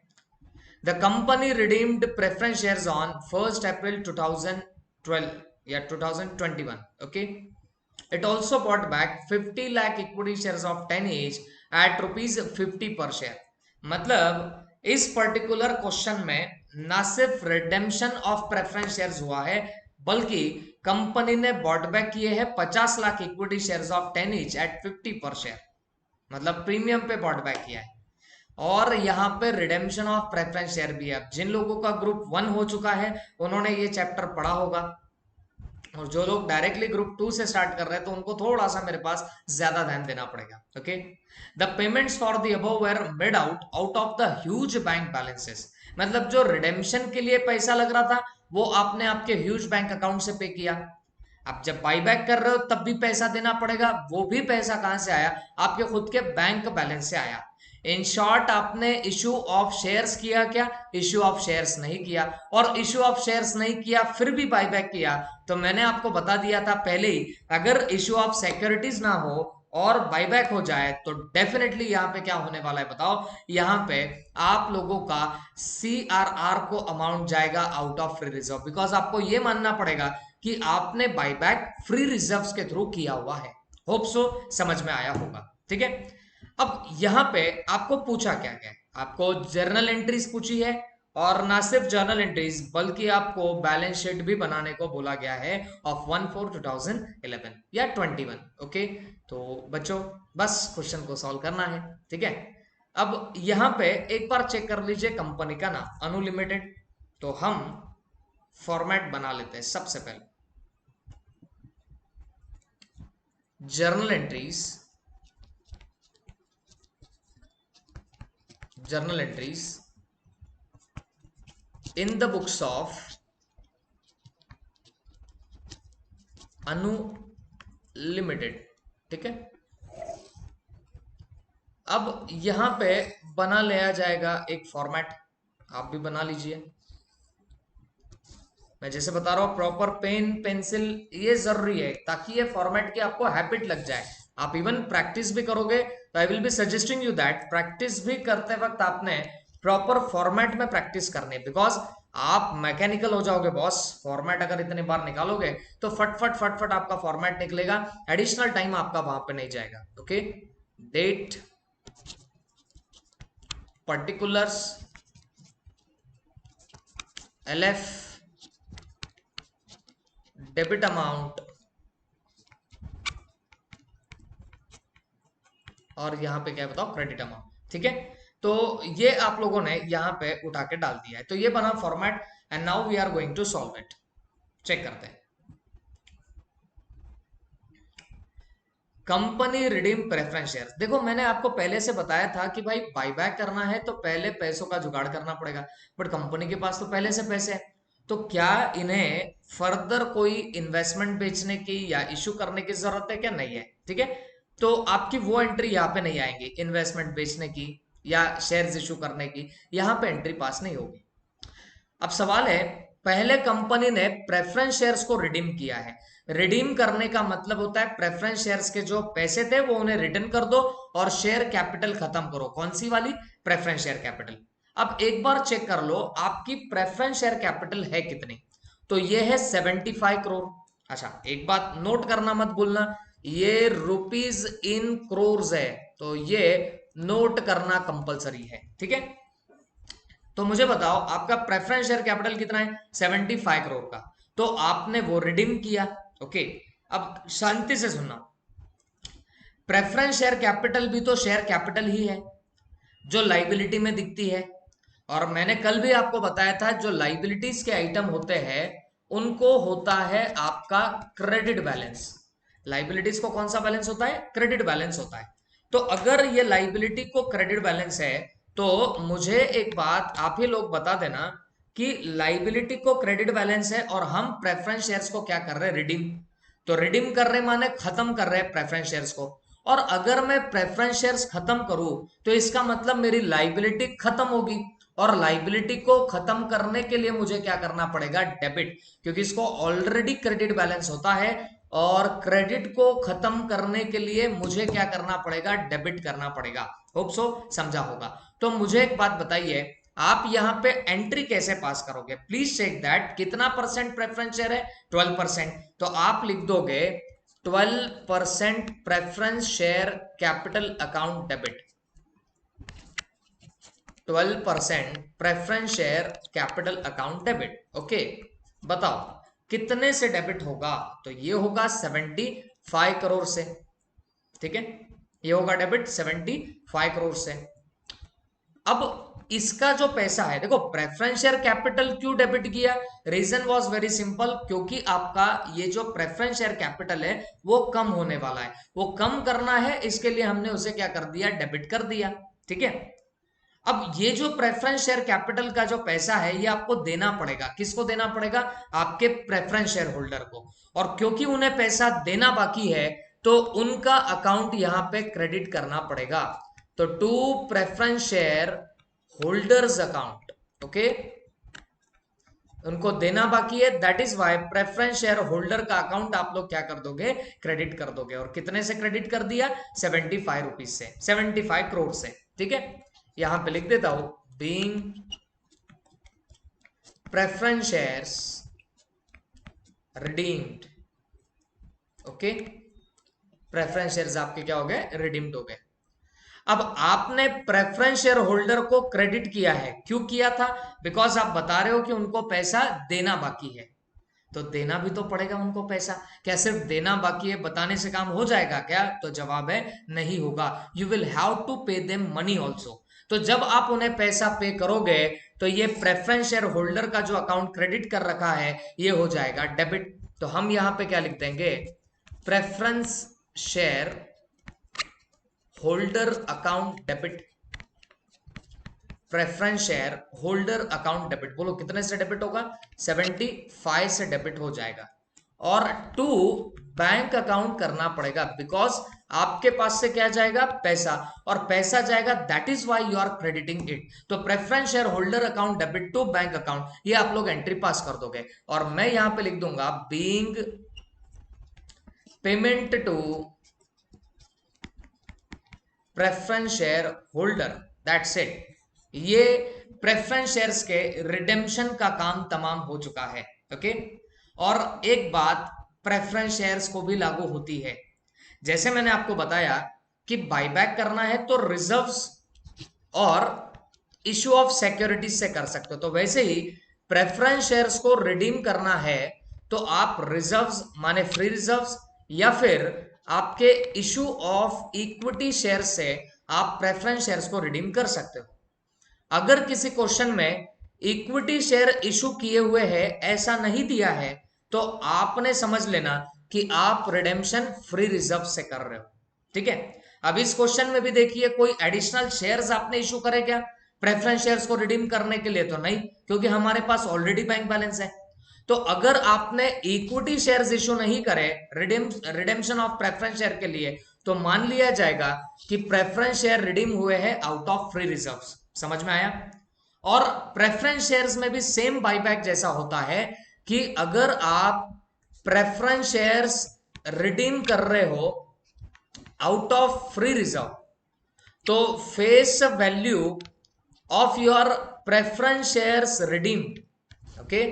The company redeemed preference shares on 1 अप्रैल 2012 या 2021। Okay, it also bought back 50 lakh equity shares of 10 each at rupees 50 per share। मतलब इस पर्टिकुलर क्वेश्चन में ना सिर्फ रिडेम्पशन ऑफ प्रेफरेंस शेयर्स हुआ है, बल्कि कंपनी ने बॉट बैक किए हैं 50 lakh equity shares of 10 each eight 50 पर शेयर, मतलब प्रीमियम पे बॉट बैक किया है। और यहाँ पे रिडेम्पशन ऑफ प्रेफरेंस शेयर भी है। जिन लोगों का ग्रुप 1 हो चुका है उन्होंने ये चैप्टर पढ़ा होगा, और जो लोग डायरेक्टली ग्रुप 2 से स्टार्ट कर रहे हैं तो उनको थोड़ा सा मेरे पास ज्यादा ध्यान देना पड़ेगा। Okay, the payments for the above were made out of the huge bank balances. मतलब जो रिडेम्पशन के लिए पैसा लग रहा था वो आपने आपके ह्यूज बैंक अकाउंट से पे किया। अब जब बाईबैक कर रहे हो तब भी पैसा देना पड़ेगा, वो भी पैसा कहां से आया? आपके खुद के बैंक बैलेंस से आया। इन शॉर्ट आपने इशू ऑफ शेयर्स किया क्या? इशू ऑफ शेयर्स नहीं किया। और इशू ऑफ शेयर्स नहीं किया फिर भी बाईबैक किया, तो मैंने आपको बता दिया था पहले ही, अगर इशू ऑफ सिक्योरिटीज ना हो और बाईबैक हो जाए तो डेफिनेटली यहाँ पे क्या होने वाला है बताओ? यहाँ पे आप लोगों का CRR को अमाउंट जाएगा out of free reserve, because आपको ये मानना पड़ेगा कि आपने बाईबैक फ्री रिजर्व्स के थ्रू किया हुआ है। होप सो समझ में आया होगा। ठीक है, अब यहां पे आपको पूछा क्या गया? आपको जर्नल एंट्रीज पूछी है, और ना सिर्फ जर्नल एंट्रीज बल्कि आपको बैलेंस शीट भी बनाने को बोला गया है ऑफ 1/4/2011 या 21। ओके, तो बच्चों बस क्वेश्चन को सॉल्व करना है। ठीक है, अब यहां पे एक बार चेक कर लीजिए कंपनी का नाम अनु लिमिटेड। तो हम फॉर्मेट बना लेते हैं। सबसे पहले journal entries, journal entries in the books of Anu limited. ठीक है, अब यहां पे बना लिया जाएगा एक फॉर्मेट, आप भी बना लीजिए। मैं जैसे बता रहा हूं प्रॉपर पेन पेंसिल ये जरूरी है ताकि ये फॉर्मेट की आपको हैबिट लग जाए। आप इवन प्रैक्टिस भी करोगे तो I will be suggesting you that practice भी करते वक्त आपने प्रॉपर फॉर्मेट में प्रैक्टिस करनी है, बिकॉज आप मैकेनिकल हो जाओगे बॉस। फॉर्मेट अगर इतने बार निकालोगे तो फटफट फटफट आपका फॉर्मेट निकलेगा, एडिशनल टाइम आपका वहां पे नहीं जाएगा। Okay, date, particulars, LF, debit amount, और यहां पे क्या बताओ? Credit amount. ठीक है, तो ये आप लोगों ने यहां पे उठा के डाल दिया है, तो ये बना format. And now we are going to solve it. Check करते हैं। Company redeem preference share. देखो मैंने आपको पहले से बताया था कि भाई बाईबैक करना है तो पहले पैसों का जुगाड़ करना पड़ेगा, बट कंपनी के पास तो पहले से पैसे हैं, तो क्या इन्हें फर्दर कोई इन्वेस्टमेंट बेचने की या इशू करने की जरूरत है क्या? नहीं है। ठीक है, तो आपकी वो एंट्री यहाँ पे नहीं आएंगी, इन्वेस्टमेंट बेचने की या शेयर्स इशू करने की, यहाँ पे एंट्री पास नहीं होगी। अब सवाल है, पहले कंपनी ने प्रेफरेंस शेयर्स को रिडीम किया है। रिडीम करने का मतलब होता है प्रेफरेंस शेयर्स के जो पैसे थे वो उन्हें रिटर्न कर दो और शेयर कैपिटल खत्म करो। कौन सी वाली? Preference share capital. अब एक बार चेक कर लो आपकी प्रेफरेंस शेयर कैपिटल है कितनी। तो ये है 75 करोड़। अच्छा, एक बात नोट करना मत भूलना, ये रुपीज इन क्रोर्स है, तो ये नोट करना कंपलसरी है, ठीक है। तो मुझे बताओ आपका प्रेफरेंस शेयर कैपिटल कितना है? 75 करोड़ का। तो आपने वो रिडीम किया। ओके, अब शांति से सुनना, प्रेफरेंस शेयर कैपिटल भी तो शेयर कैपिटल ही है जो लाइबिलिटी में दिखती है। और मैंने कल भी आपको बताया था जो लाइबिलिटीज के आइटम होते हैं उनको होता है आपका क्रेडिट बैलेंस। लाइबिलिटीज को कौन सा बैलेंस होता है? क्रेडिट बैलेंस होता है। तो अगर ये लाइबिलिटी को क्रेडिट बैलेंस है तो मुझे एक बात आप ही लोग बता देना कि लाइबिलिटी को क्रेडिट बैलेंस है और हम प्रेफरेंस शेयर्स को क्या कर रहे हैं? रिडीम। तो रिडीम कर रहे माने खत्म कर रहे हैं प्रेफरेंस शेयर्स को। और अगर मैं प्रेफरेंस शेयर्स खत्म करूं तो इसका मतलब मेरी लाइबिलिटी खत्म होगी। और लाइबिलिटी को खत्म करने के लिए मुझे क्या करना पड़ेगा? डेबिट, क्योंकि इसको ऑलरेडी क्रेडिट बैलेंस होता है। और क्रेडिट को खत्म करने के लिए मुझे क्या करना पड़ेगा? डेबिट करना पड़ेगा। होप सो समझा होगा। तो मुझे एक बात बताइए, आप यहां पे एंट्री कैसे पास करोगे? प्लीज चेक दैट कितना परसेंट प्रेफरेंस शेयर है? 12%। तो आप लिख दोगे 12% preference share capital account debit. 12% preference share capital account debit. Okay, बताओ कितने से डेबिट होगा? तो ये होगा 75 करोड़ से, ठीक है। ये होगा डेबिट 75 करोड़ से। अब इसका जो पैसा है, देखो प्रेफरेंस शेयर कैपिटल क्यों डेबिट किया? रीजन वाज वेरी सिंपल, क्योंकि आपका ये जो प्रेफरेंस शेयर कैपिटल है वो कम होने वाला है, वो कम करना है, इसके लिए हमने उसे क्या कर दिया? डेबिट कर दिया, ठीक है। अब ये जो प्रेफरेंस शेयर कैपिटल का जो पैसा है ये आपको देना पड़ेगा। किसको देना पड़ेगा? आपके प्रेफरेंस शेयर होल्डर को। और क्योंकि उन्हें पैसा देना बाकी है तो उनका अकाउंट यहां पे क्रेडिट करना पड़ेगा। तो to preference shareholders account, okay, उनको देना बाकी है, that is why preference share holder का अकाउंट आप लोग क्या कर दोगे? क्रेडिट कर दोगे। और कितने से क्रेडिट कर दिया? 75 रुपीज से, 75 करोड़ से, ठीक है। यहां पे लिख देता हूं, being preference shares redeemed. Okay, preference shares आपके क्या हो गए? रिडीम्ड हो गए। अब आपने प्रेफरेंस शेयर होल्डर को क्रेडिट किया है, क्यों किया था? बिकॉज आप बता रहे हो कि उनको पैसा देना बाकी है, तो देना भी तो पड़ेगा उनको पैसा। क्या सिर्फ देना बाकी है बताने से काम हो जाएगा क्या? तो जवाब है नहीं होगा। You will have to pay them money also. तो जब आप उन्हें पैसा पे करोगे तो ये प्रेफरेंस शेयर होल्डर का जो अकाउंट क्रेडिट कर रखा है ये हो जाएगा डेबिट। तो हम यहां पे क्या लिख देंगे? Preference share holder account debit. Preference share holder account debit, बोलो कितने से डेबिट होगा? 75 से डेबिट हो जाएगा। और टू बैंक अकाउंट करना पड़ेगा, बिकॉज आपके पास से क्या जाएगा? पैसा, और पैसा जाएगा, that is why you are crediting it. तो preference share holder account debit to bank account, ये आप लोग एंट्री पास कर दोगे। और मैं यहां पे लिख दूंगा being payment to preference share holder, that's it. ये प्रेफरेंस शेयर्स के रिडेम्पशन का काम तमाम हो चुका है, ओके। और एक बात प्रेफरेंस शेयर्स को भी लागू होती है। जैसे मैंने आपको बताया कि बायबैक करना है तो रिजर्व्स और इश्यू ऑफ सिक्योरिटीज से कर सकते हो, तो वैसे ही प्रेफरेंस शेयर्स को रिडीम करना है तो आप रिजर्व्स माने फ्री रिजर्व्स या फिर आपके इशू ऑफ इक्विटी शेयर से आप प्रेफरेंस शेयर्स को रिडीम कर सकते हो। अगर किसी क्वेश्चन में इक्विटी शेयर इशू किए हुए हैं ऐसा नहीं दिया है तो आपने समझ लेना कि आप रिडेम्पशन फ्री रिजर्व से कर रहे हो, ठीक है। अब इस क्वेश्चन में भी देखिए कोई एडिशनल शेयर्स आपने इशू करे क्या प्रेफरेंस शेयर्स को रिडीम करने के लिए? तो नहीं, क्योंकि हमारे पास ऑलरेडी बैंक बैलेंस है। तो अगर आपने इक्विटी शेयर्स इशू नहीं करे रिडेम्पशन ऑफ प्रेफरेंस शेयर के लिए तो मान लिया जाएगा कि प्रेफरेंस शेयर रिडीम हुए हैं आउट ऑफ फ्री रिजर्व्स। समझ में आया? और प्रेफरेंस शेयर्स में भी सेम बाईबैक जैसा होता है कि अगर आप प्रेफरेंस शेयर्स रिडीम कर रहे हो आउट ऑफ फ्री रिजर्व, तो face value of your preference shares redeem, okay,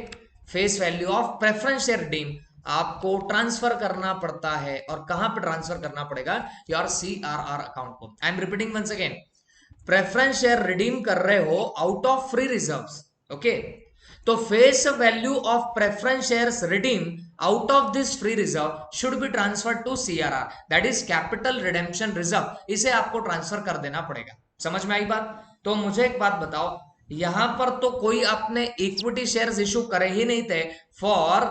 face value of preference share redeem आपको ट्रांसफर करना पड़ता है। और कहां पे ट्रांसफर करना पड़ेगा? योर CRR अकाउंट को। I am repeating once again, preference share redeem कर रहे हो out of free reserves, okay, तो face value of preference shares redeem out of this free reserve should be transfer to CRR, that is capital redemption reserve. इसे आपको ट्रांसफर कर देना पड़ेगा। समझ में आई बात? तो मुझे एक बात बताओ, यहां पर तो कोई आपने इक्विटी शेयर्स इशू करे ही नहीं थे for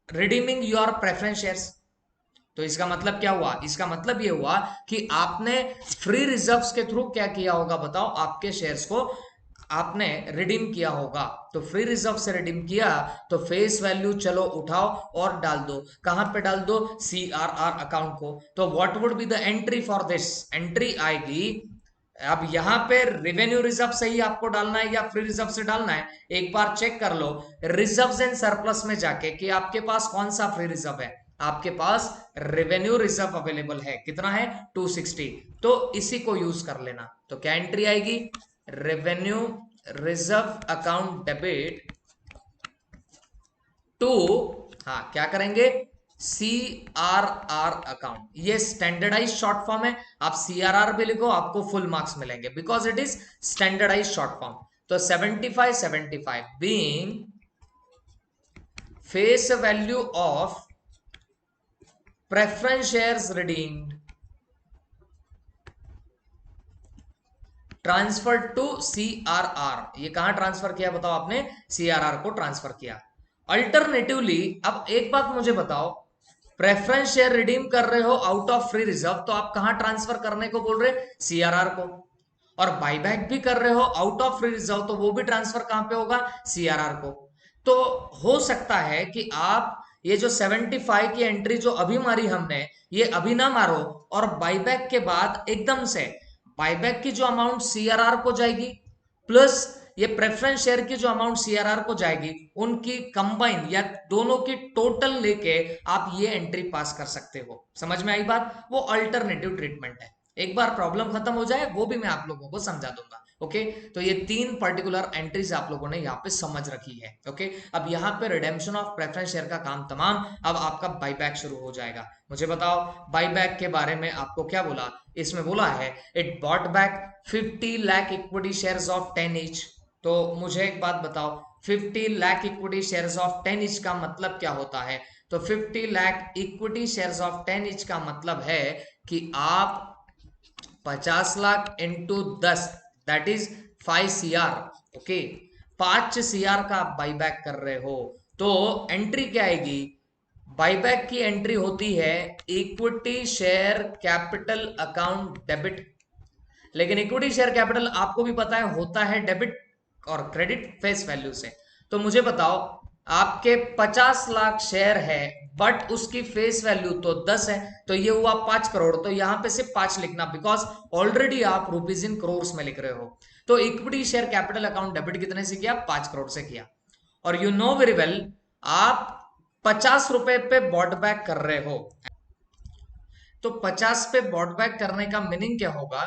redeeming your preference shares. तो इसका मतलब क्या हुआ? इसका मतलब ये हुआ कि आपने फ्री रिजर्व्स के थ्रू क्या किया होगा? बताओ, आपके शेयर्स को आपने रिडीम किया होगा। तो फ्री रिजर्व से रिडीम किया तो फेस वैल्यू चलो उठाओ और डाल दो। कहां पे डाल दो? CRR अकाउंट को। तो what would be the entry for this? Entry आएगी, अब यहां पे रेवेन्यू रिजर्व से ही आपको डालना है या फ्री रिजर्व से डालना है? एक बार चेक कर लो रिजर्व्स एंड सरप्लस में जाके कि आपके पास कौन सा फ्री रिजर्व है। आपके पास रेवेन्यू रिजर्व अवेलेबल है, कितना है? 260। तो इसी को यूज कर लेना। तो क्या एंट्री आएगी? Revenue reserve account debit to, हाँ क्या करेंगे? CRR account. ये स्टैंडर्डाइज शॉर्ट फॉर्म है, आप CRR भी लिखो आपको फुल मार्क्स मिलेंगे because it is standardize short form. तो 75 being face value of preference shares redeemed transfer to CRR। ये कहां ट्रांसफर किया बताओ आपने? CRR को ट्रांसफर किया। अल्टरनेटिवली अब एक बात मुझे बताओ, प्रेफरेंस शेयर रिडीम कर रहे हो आउट ऑफ फ्री रिजर्व, तो आप कहां ट्रांसफर करने को बोल रहे? CRR को। और बाईबैक भी कर रहे हो आउट ऑफ फ्री रिजर्व, तो वो भी ट्रांसफर कहां पे होगा? CRR को। तो हो सकता है कि आप ये जो 75 की एंट्री जो अभी मारी हमने, ये अभी ना मारो और बाईबैक के बाद एकदम से बाईबैक की जो अमाउंट CRR को जाएगी प्लस ये प्रेफरेंस शेयर की जो अमाउंट CRR को जाएगी, उनकी कंबाइन या दोनों की टोटल लेके आप ये एंट्री पास कर सकते हो। समझ में आई बात? वो अल्टरनेटिव ट्रीटमेंट है। एक बार प्रॉब्लम खत्म हो जाए वो भी मैं आप लोगों को समझा दूंगा। ओके, तो ये 3 पर्टिकुलर एंट्रीज आप लोगों ने यहाँ पे समझ रखी है। ओके, अब यहाँ पे रिडेम्पशन ऑफ प्रेफरेंस शेयर का काम तमाम। अब आपका बाईबैक शुरू हो जाएगा। मुझे बताओ बाईबैक के बारे में आपको क्या बोला? इसमें बोला है it bought back 50 lakh equity shares of 10 each. तो मुझे एक बात बताओ, 50 lakh equity shares of 10 each का मतलब क्या होता है? तो 50 lakh equity shares of 10 each का मतलब है कि आप 50 lakh into 10 that is 5 CR। Okay, 5 CR का आप बाईबैक कर रहे हो। तो एंट्री क्या आएगी? बाईबैक की एंट्री होती है equity share capital account debit. लेकिन इक्विटी शेयर कैपिटल आपको भी पता है होता है डेबिट और क्रेडिट फेस वैल्यू से। तो मुझे बताओ, आपके 50 लाख शेयर है बट उसकी फेस वैल्यू तो 10 है, तो ये हुआ 5 करोड़। तो यहां पे सिर्फ 5 लिखना बिकॉज ऑलरेडी आप रुपीज इन करोड़ में लिख रहे हो। तो equity share capital account debit कितने से किया? 5 करोड़ से किया। और यू नो वेरी वेल, आप 50 रुपए पे बॉट बैक कर रहे हो। तो 50 पे बॉट बैक करने का मीनिंग क्या होगा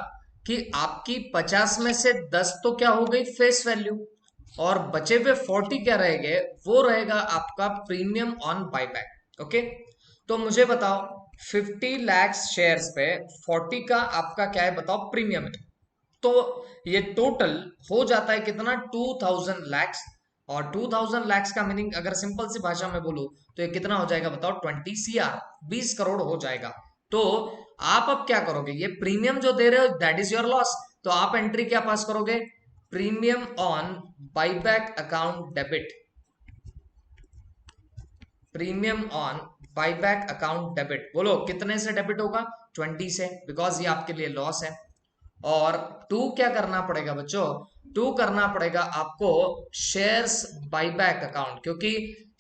कि आपकी 50 में से 10 तो क्या हो गई? Face value. और बचे हुए 40 क्या रहेंगे? वो रहेगा आपका प्रीमियम ऑन बाईबैक। ओके, तो मुझे बताओ 50 लाख शेयर्स पे 40 का आपका क्या है बताओ? प्रीमियम है। तो ये टोटल हो जाता है कितना? 2000 लैक्स। और 2000 लैक्स का मीनिंग अगर सिंपल सी भाषा में बोलूं तो ये कितना हो जाएगा बताओ? 20 CR, 20 करोड़ हो जाएगा। तो आप अब क्या करोगे? ये प्रीमियम जो दे रहे हो दैट इज योर लॉस। तो आप एंट्री क्या पास करोगे? Premium on buyback account debit. Premium on buyback account debit. बोलो कितने से डेबिट होगा? 20 से, बिकॉज ये आपके लिए लॉस है। और 2 क्या करना पड़ेगा बच्चों? 2 करना पड़ेगा आपको शेयर्स बाईबैक अकाउंट, क्योंकि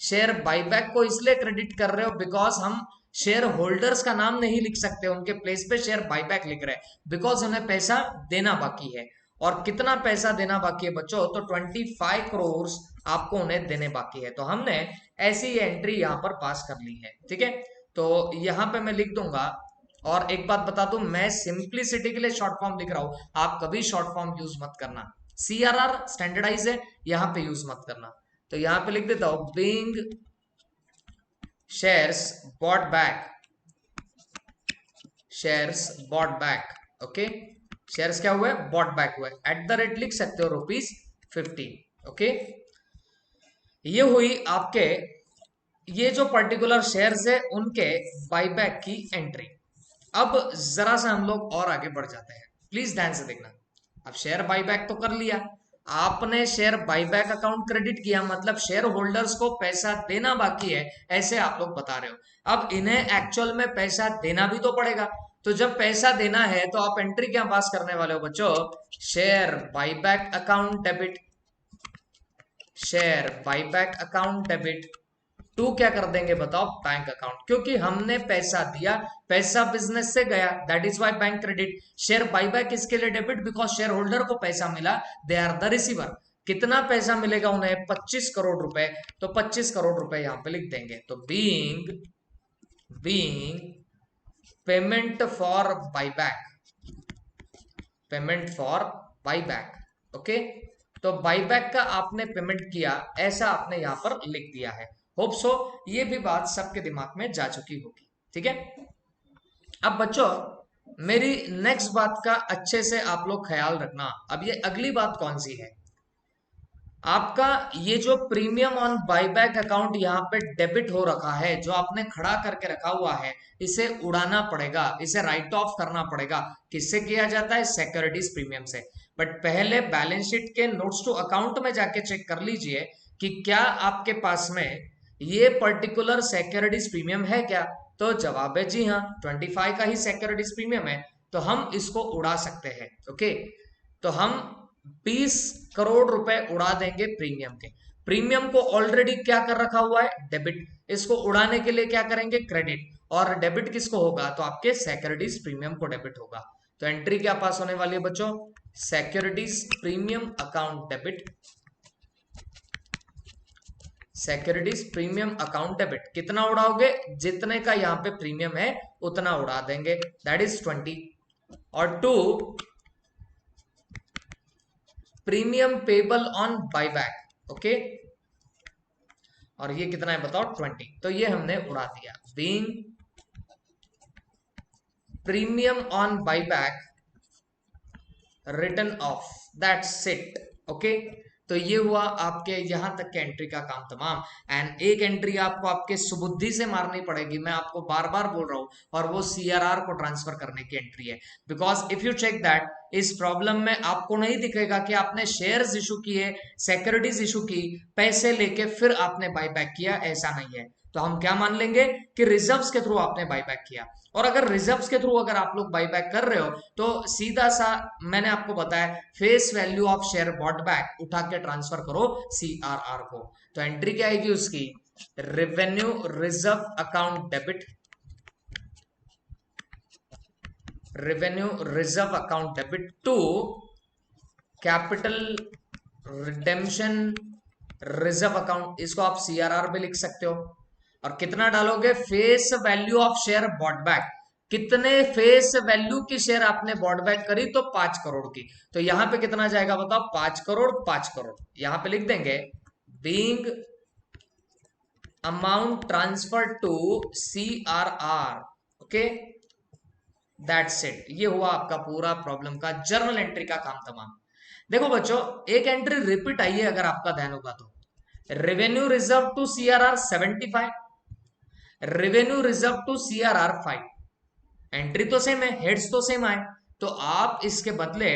शेयर बाईबैक को इसलिए क्रेडिट कर रहे हो बिकॉज हम शेयर होल्डर्स का नाम नहीं लिख सकते, उनके प्लेस पे शेयर बाईबैक लिख रहे हैं बिकॉज उन्हें पैसा देना बाकी है। और कितना पैसा देना बाकी है बच्चों, तो 25 करोड़ आपको उन्हें देने बाकी है। तो हमने ऐसी एंट्री यहाँ पर पास कर ली है, ठीक है। तो यहाँ पे मैं लिख दूंगा, और एक बात बता दूं, मैं सिंप्लिसिटी के लिए शॉर्ट फॉर्म लिख रहा हूं, आप कभी शॉर्ट फॉर्म यूज मत करना। CRR स्टैंडर्डाइज है, यहाँ पे यूज मत करना। तो यहाँ पे लिख देता हूं, being shares bought back, shares bought back, okay. Shares क्या हुए, बॉट बैक हुए, @ लिख सकते हो ₹50, ओके। ये हुई आपके, ये जो पर्टिकुलर शेयर्स है उनके बाईबैक की एंट्री। अब जरा सा हम लोग और आगे बढ़ जाते हैं, प्लीज ध्यान से देखना। अब शेयर बाईबैक तो कर लिया आपने, शेयर बाईबैक अकाउंट क्रेडिट किया, मतलब शेयर होल्डर्स को पैसा देना बाकी है, ऐसे आप लोग बता रहे हो। अब इन्हें एक्चुअल में पैसा देना भी तो पड़ेगा, तो जब पैसा देना है तो आप एंट्री क्या पास करने वाले हो बच्चों, share buyback account debit, share buyback account debit to क्या कर देंगे बताओ, बैंक अकाउंट, क्योंकि हमने पैसा दिया, पैसा बिजनेस से गया, that is why bank credit. Share buyback इसके लिए डेबिट, बिकॉज शेयर होल्डर को पैसा मिला, दे आर द रिसीवर। कितना पैसा मिलेगा उन्हें, 25 करोड़ रुपए, तो 25 करोड़ रुपए यहां पे लिख देंगे। तो being payment for buyback, payment for buyback, okay. तो बाईबैक का आपने पेमेंट किया, ऐसा आपने यहां पर लिख दिया है। होप सो ये भी बात सबके दिमाग में जा चुकी होगी, ठीक है। अब बच्चों मेरी नेक्स्ट बात का अच्छे से आप लोग ख्याल रखना। अब ये अगली बात कौन सी है, आपका ये जो प्रीमियम ऑन बाईबैक अकाउंट यहाँ पे डेबिट हो रखा है, जो आपने खड़ा करके रखा हुआ है, इसे उड़ाना पड़ेगा, इसे राइट ऑफ करना पड़ेगा। किससे किया जाता है, सिक्योरिटीज प्रीमियम से। बट पहले बैलेंस शीट के नोट्स टू अकाउंट में जाके चेक कर लीजिए कि क्या आपके पास में ये पर्टिकुलर सिक्योरिटीज प्रीमियम है क्या। तो जवाब है जी हाँ, 25 का ही सिक्योरिटीज प्रीमियम है, तो हम इसको उड़ा सकते हैं, ओके। तो हम 20 करोड़ रुपए उड़ा देंगे प्रीमियम के। प्रीमियम को ऑलरेडी क्या कर रखा हुआ है, डेबिट, इसको उड़ाने के लिए क्या करेंगे, क्रेडिट। और डेबिट किसको होगा, तो आपके सिक्योरिटीज प्रीमियम को डेबिट होगा। तो एंट्री क्या पास होने वाली है बच्चों, securities premium account debit, securities premium account debit. कितना उड़ाओगे, जितने का यहाँ पे प्रीमियम है उतना उड़ा देंगे, दैट इज 20। और 2 premium payable on buyback, okay. और ये कितना है बताओ, 20, तो ये हमने उड़ा दिया। Being premium on buyback return of, that's it, okay. तो ये हुआ आपके यहां तक के एंट्री का काम तमाम। एंड एक एंट्री आपको आपके सुबुद्धि से मारनी पड़ेगी, मैं आपको बार बार बोल रहा हूं, और वो CRR को ट्रांसफर करने की एंट्री है। Because if you check that, इस प्रॉब्लम में आपको नहीं दिखेगा कि आपने शेयर्स इशू किए, सिक्योरिटीज इशू की, पैसे लेके फिर आपने बाईबैक किया, ऐसा नहीं है। तो हम क्या मान लेंगे कि रिजर्व्स के थ्रू आपने बाईबैक किया। और अगर रिजर्व्स के थ्रू अगर आप लोग बाईबैक कर रहे हो, तो सीधा सा मैंने आपको बताया, face value of share bought back उठा के ट्रांसफर करो CRR को। तो एंट्री क्या आएगी उसकी, revenue reserve account debit, revenue reserve account debit to capital redemption reserve account, इसको आप CRR भी लिख सकते हो। और कितना डालोगे, face value of share bought back, कितने फेस वैल्यू की शेयर आपने बॉट बैक करी, तो 5 करोड़ की। तो यहां पे कितना जाएगा बताओ, 5 करोड़, 5 करोड़ यहां पे लिख देंगे। Being amount transfer to CRR, okay, that's it. ये हुआ आपका पूरा प्रॉब्लम का जर्नल एंट्री का काम तमाम। देखो बच्चों, एक एंट्री रिपीट आई है, अगर आपका ध्यान होगा तो, revenue reserve to CRR 75, revenue reserve to CRR 5, entry तो सेम है, हेड्स तो सेम आए, तो आप इसके बदले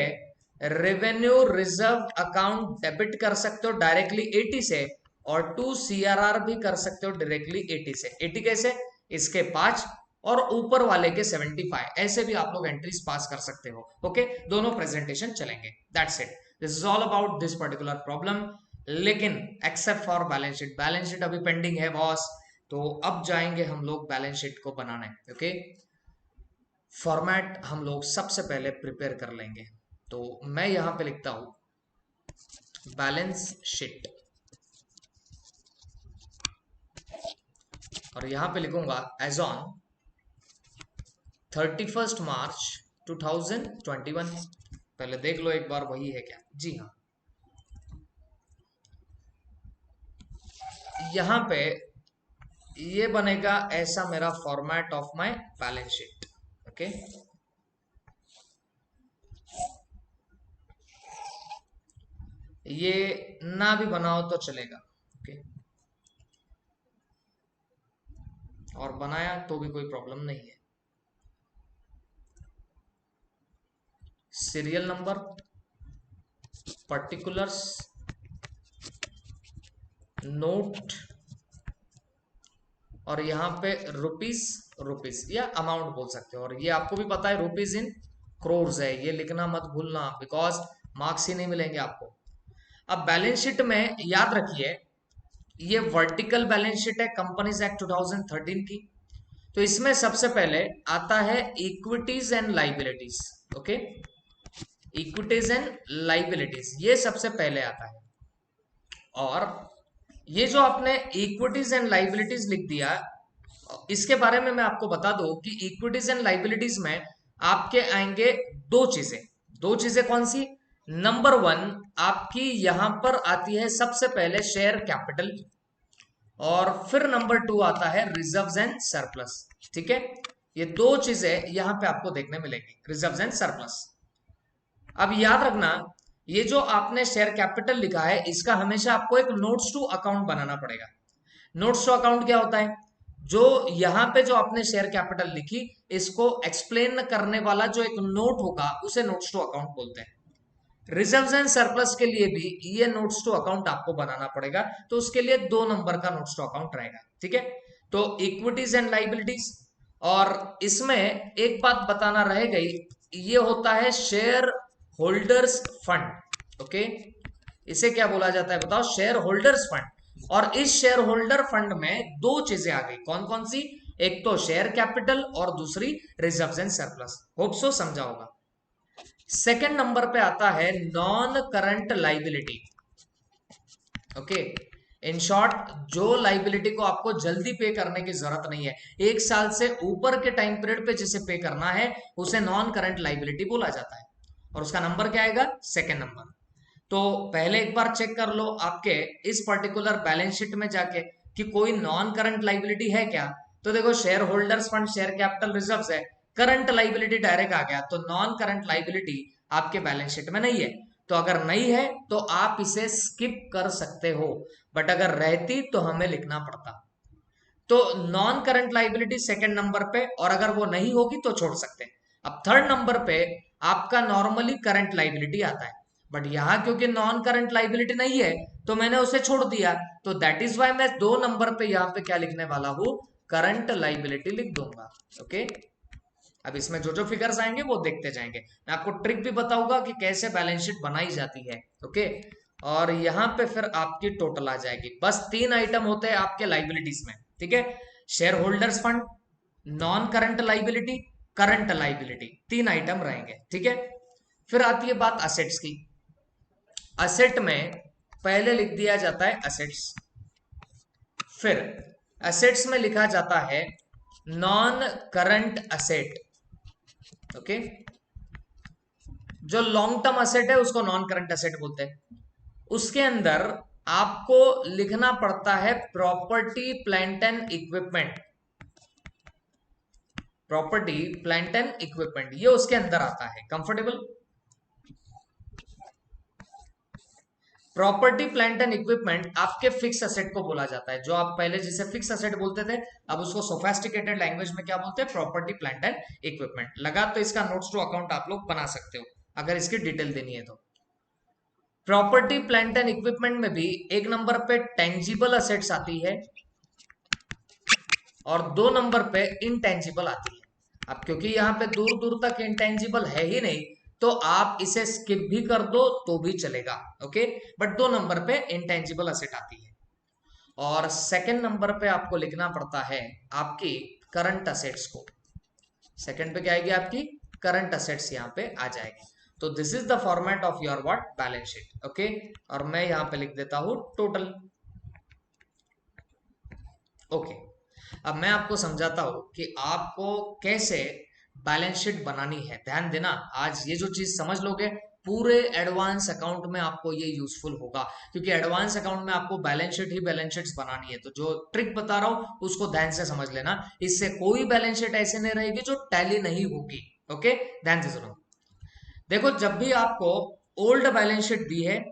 रेवेन्यू रिजर्व अकाउंट डेबिट कर सकते हो डायरेक्टली 80 से, और टू CRR भी कर सकते हो डायरेक्टली 80 से। 80 कैसे, इसके 5 और ऊपर वाले के 75, ऐसे भी आप लोग एंट्रीज पास कर सकते हो, ओके। दोनों प्रेजेंटेशन चलेंगे, that's it, this is all about this particular problem. लेकिन except for balance sheet, balance sheet अभी पेंडिंग है बॉस, तो अब जाएंगे हम लोग बैलेंस शीट को बनाने, ओके। फॉर्मेट हम लोग सबसे पहले प्रिपेयर कर लेंगे। तो मैं यहां पे लिखता हूं बैलेंस शीट, और यहां पे लिखूंगा एज ऑन 31 मार्च 2021। पहले देख लो एक बार वही है क्या। जी हाँ, यहां पे ये बनेगा ऐसा मेरा format of my balance sheet. Okay, ये ना भी बनाओ तो चलेगा। ओके, और बनाया तो भी कोई प्रॉब्लम नहीं है। सीरियल नंबर, पर्टिकुलर्स, नोट, और यहाँ पे रुपीस, रुपीस या अमाउंट बोल सकते हो। और ये आपको भी पता है रुपीस इन क्रोर्स है, ये लिखना मत भूलना, बिकॉज मार्क्स ही नहीं मिलेंगे आपको। अब बैलेंस शीट में याद रखिए, ये वर्टिकल बैलेंस शीट है कंपनीज एक्ट 2013 की। तो इसमें सबसे पहले आता है equities and liabilities. Okay, equities and liabilities ये सबसे पहले आता है। और ये जो आपने इक्विटीज एंड लाइबिलिटीज लिख दिया, इसके बारे में मैं आपको बता दूं कि इक्विटीज एंड लाइबिलिटीज में आपके आएंगे दो चीजें। दो चीजें कौन सी? नंबर वन, आपकी यहां पर आती है सबसे पहले शेयर कैपिटल, और फिर नंबर टू आता है रिजर्व्स एंड सरप्लस। ठीक है, ये दो चीजें यहां पे आपको देखने मिलेगी, रिजर्व्स एंड सरप्लस। अब याद रखना, ये जो आपने शेयर कैपिटल लिखा है, इसका हमेशा आपको एक नोट्स टू अकाउंट बनाना पड़ेगा। नोट्स टू अकाउंट क्या होता है? जो यहां पे जो आपने शेयर कैपिटल लिखी, इसको एक्सप्लेन करने वाला जो एक नोट होगा, उसे नोट्स टू अकाउंट बोलते हैं। रिजर्व्स एंड सरप्लस के लिए भी ये नोट्स टू अकाउंट आपको बनाना पड़ेगा, तो उसके लिए 2 नंबर का नोट्स टू अकाउंट रहेगा। ठीक है, तो इक्विटीज एंड लाइबिलिटीज, और इसमें एक बात बताना रह गई, ये होता है शेयर होल्डर्स फंड। ओके, इसे क्या बोला जाता है बताओ? Share holders fund. और इस शेयर होल्डर फंड में दो चीजें आ गई, कौन कौन सी? एक तो शेयर कैपिटल और दूसरी reserves and surplus. Hope so समझा होगा। सेकंड नंबर पे आता है non current liability. Okay, in short, जो लाइबिलिटी को आपको जल्दी पे करने की जरूरत नहीं है, 1 साल से ऊपर के टाइम पीरियड पे जिसे पे करना है, उसे नॉन करंट लाइबिलिटी बोला जाता है। और उसका नंबर क्या आएगा? Second number. तो पहले एक बार चेक कर लो आपके इस पर्टिकुलर बैलेंस शीट में जाके कि कोई नॉन करंट लाइबिलिटी है क्या। तो देखो, share holders fund, share capital, reserves है, करंट लाइबिलिटी डायरेक्ट आ गया, तो नॉन करंट लाइबिलिटी आपके बैलेंस शीट में नहीं है। तो अगर नहीं है तो आप इसे स्किप कर सकते हो, बट अगर रहती तो हमें लिखना पड़ता। तो non current liability second number पे, और अगर वो नहीं होगी तो छोड़ सकते हैं। अब थर्ड नंबर पे आपका नॉर्मली करंट लाइबिलिटी आता है, बट यहां क्योंकि नॉन करंट लाइबिलिटी नहीं है तो मैंने उसे छोड़ दिया, तो दैट इज वाई मैं 2 नंबर पे यहां पे क्या लिखने वाला हूं? करंट लाइबिलिटी लिख दूंगा। ओके, अब इसमें जो जो फिगर्स आएंगे वो देखते जाएंगे। मैं आपको ट्रिक भी बताऊंगा कि कैसे बैलेंस शीट बनाई जाती है। ओके, और यहां पे फिर आपकी टोटल आ जाएगी। बस 3 आइटम होते हैं आपके लाइबिलिटीज में। ठीक है, share holders fund, non current liability, current liability, 3 item रहेंगे। ठीक है, फिर आती है बात असेट्स की। असेट में पहले लिख दिया जाता है असेट्स, फिर असेट्स में लिखा जाता है नॉन करंट असेट। ओके, जो लॉन्ग टर्म असेट है उसको नॉन करंट असेट बोलते हैं। उसके अंदर आपको लिखना पड़ता है property, plant and equipment. Property, plant and equipment, ये उसके अंदर आता है। Comfortable? Property, plant and equipment आपके फिक्स असेट को बोला जाता है। जो आप पहले जिसे फिक्स असेट बोलते थे, अब उसको सोफेस्टिकेटेड लैंग्वेज में क्या बोलते हैं? Property, plant and equipment. लगा तो इसका नोट्स टू अकाउंट आप लोग बना सकते हो अगर इसकी डिटेल देनी है तो। प्रॉपर्टी, प्लांट एंड इक्विपमेंट में भी एक नंबर पे टेंजिबल असेट्स आती है, और 2 नंबर पे इनटेंजिबल आती है। अब क्योंकि यहाँ पे दूर दूर तक इंटेंजिबल है ही नहीं, तो आप इसे स्किप भी कर दो तो भी चलेगा। ओके, बट 2 नंबर पे इंटेंजिबल असेट आती है। और सेकंड नंबर पे आपको लिखना पड़ता है आपकी करंट असेट्स को। सेकंड पे क्या आएगी? आपकी करंट असेट्स यहाँ पे आ जाएगी। तो this is the format of your what balance sheet. Okay, और मैं यहां पे लिख देता हूं टोटल। ओके, अब मैं आपको समझाता हूं कि आपको कैसे बैलेंस शीट बनानी है। ध्यान देना, आज ये जो चीज समझ लोगे पूरे एडवांस अकाउंट में आपको ये यूजफुल होगा, क्योंकि एडवांस अकाउंट में आपको बैलेंस शीट ही बैलेंस शीट्स बनानी है। तो जो ट्रिक बता रहा हूं उसको ध्यान से समझ लेना, इससे कोई बैलेंस शीट ऐसे नहीं रहेगी जो टैली नहीं होगी। ओके, ध्यान से सुनो। देखो, जब भी आपको ओल्ड बैलेंस शीट दी है,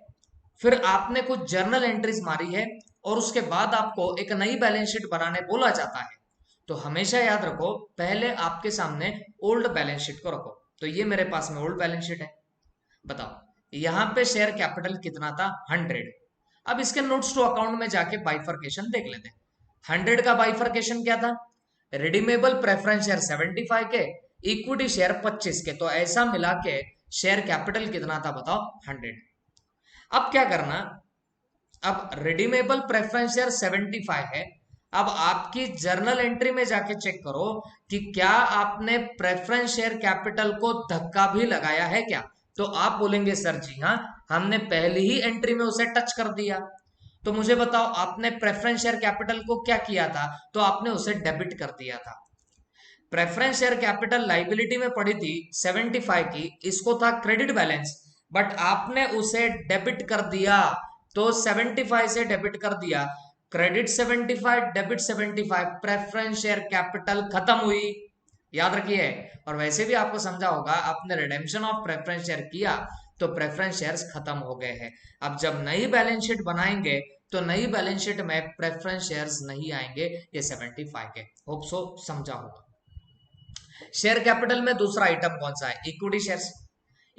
फिर आपने कुछ जर्नल एंट्रीज मारी है, और उसके बाद आपको एक नई बैलेंस शीट बनाने बोला जाता है, तो हमेशा याद रखो पहले आपके सामने ओल्ड बैलेंस शीट को रखो। तो ये मेरे पास में ओल्ड बैलेंस शीट है। बताओ यहां पे शेयर कैपिटल कितना था, 100। अब इसके नोट्स टू अकाउंट में जाके बाइफर्केशन देख लेते हैं। 100 का बाइफर्केशन क्या था, रिडीमेबल प्रेफरेंस शेयर 75 के, इक्विटी शेयर 25 के। तो ऐसा मिला के शेयर कैपिटल कितना था बताओ, 100। अब क्या करना, अब रिडीमेबल प्रेफरेंस शेयर 75 है। अब आपकी जर्नल एंट्री में जाके चेक करो कि क्या आपने प्रेफरेंस शेयर कैपिटल को धक्का भी लगाया है क्या। तो आप बोलेंगे सर जी हाँ, हमने पहली ही एंट्री में उसे टच कर दिया। तो मुझे बताओ आपने प्रेफरेंस शेयर कैपिटल को क्या किया था, तो आपने उसे डेबिट कर दिया था। प्रेफरेंस शेयर कैपिटल लाइबिलिटी में पड़ी थी 75 की, इसको था क्रेडिट बैलेंस, बट आपने उसे डेबिट कर दिया। तो 75 से डेबिट कर दिया, credit 75 debit 75, preference share capital खत्म हुई। याद रखिए। और वैसे भी आपको समझा होगा, आपने रिडेम्पशन ऑफ प्रेफरेंस शेयर किया तो प्रेफरेंस शेयर्स खत्म हो गए हैं। अब जब नई बैलेंस शीट बनाएंगे तो नई बैलेंस शीट में प्रेफरेंस शेयर्स नहीं आएंगे, ये 75 के। होप सो समझा होगा। शेयर कैपिटल में दूसरा आइटम कौन सा है, इक्विटी शेयर्स।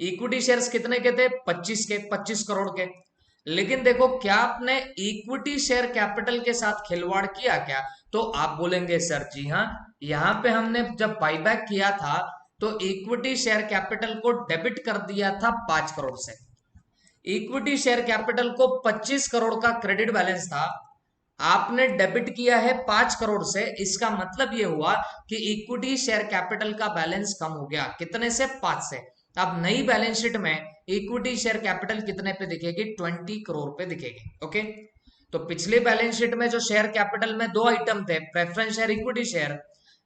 इक्विटी शेयर्स कितने के थे, 25 के, 25 करोड़ के। लेकिन देखो क्या आपने इक्विटी शेयर कैपिटल के साथ खिलवाड़ किया क्या, तो आप बोलेंगे सर जी हाँ, यहां पे हमने जब बाईबैक किया था तो इक्विटी शेयर कैपिटल को डेबिट कर दिया था 5 करोड़ से। इक्विटी शेयर कैपिटल को 25 करोड़ का क्रेडिट बैलेंस था, आपने डेबिट किया है 5 करोड़ से। इसका मतलब यह हुआ कि इक्विटी शेयर कैपिटल का बैलेंस कम हो गया, कितने से, 5 से। अब नई बैलेंस शीट में इक्विटी शेयर कैपिटल कितने पे दिखेगी, 20 करोड़ पे दिखेगी। ओके, तो पिछली बैलेंस शीट में जो शेयर कैपिटल में दो आइटम थे, प्रेफरेंस शेयर, इक्विटी शेयर,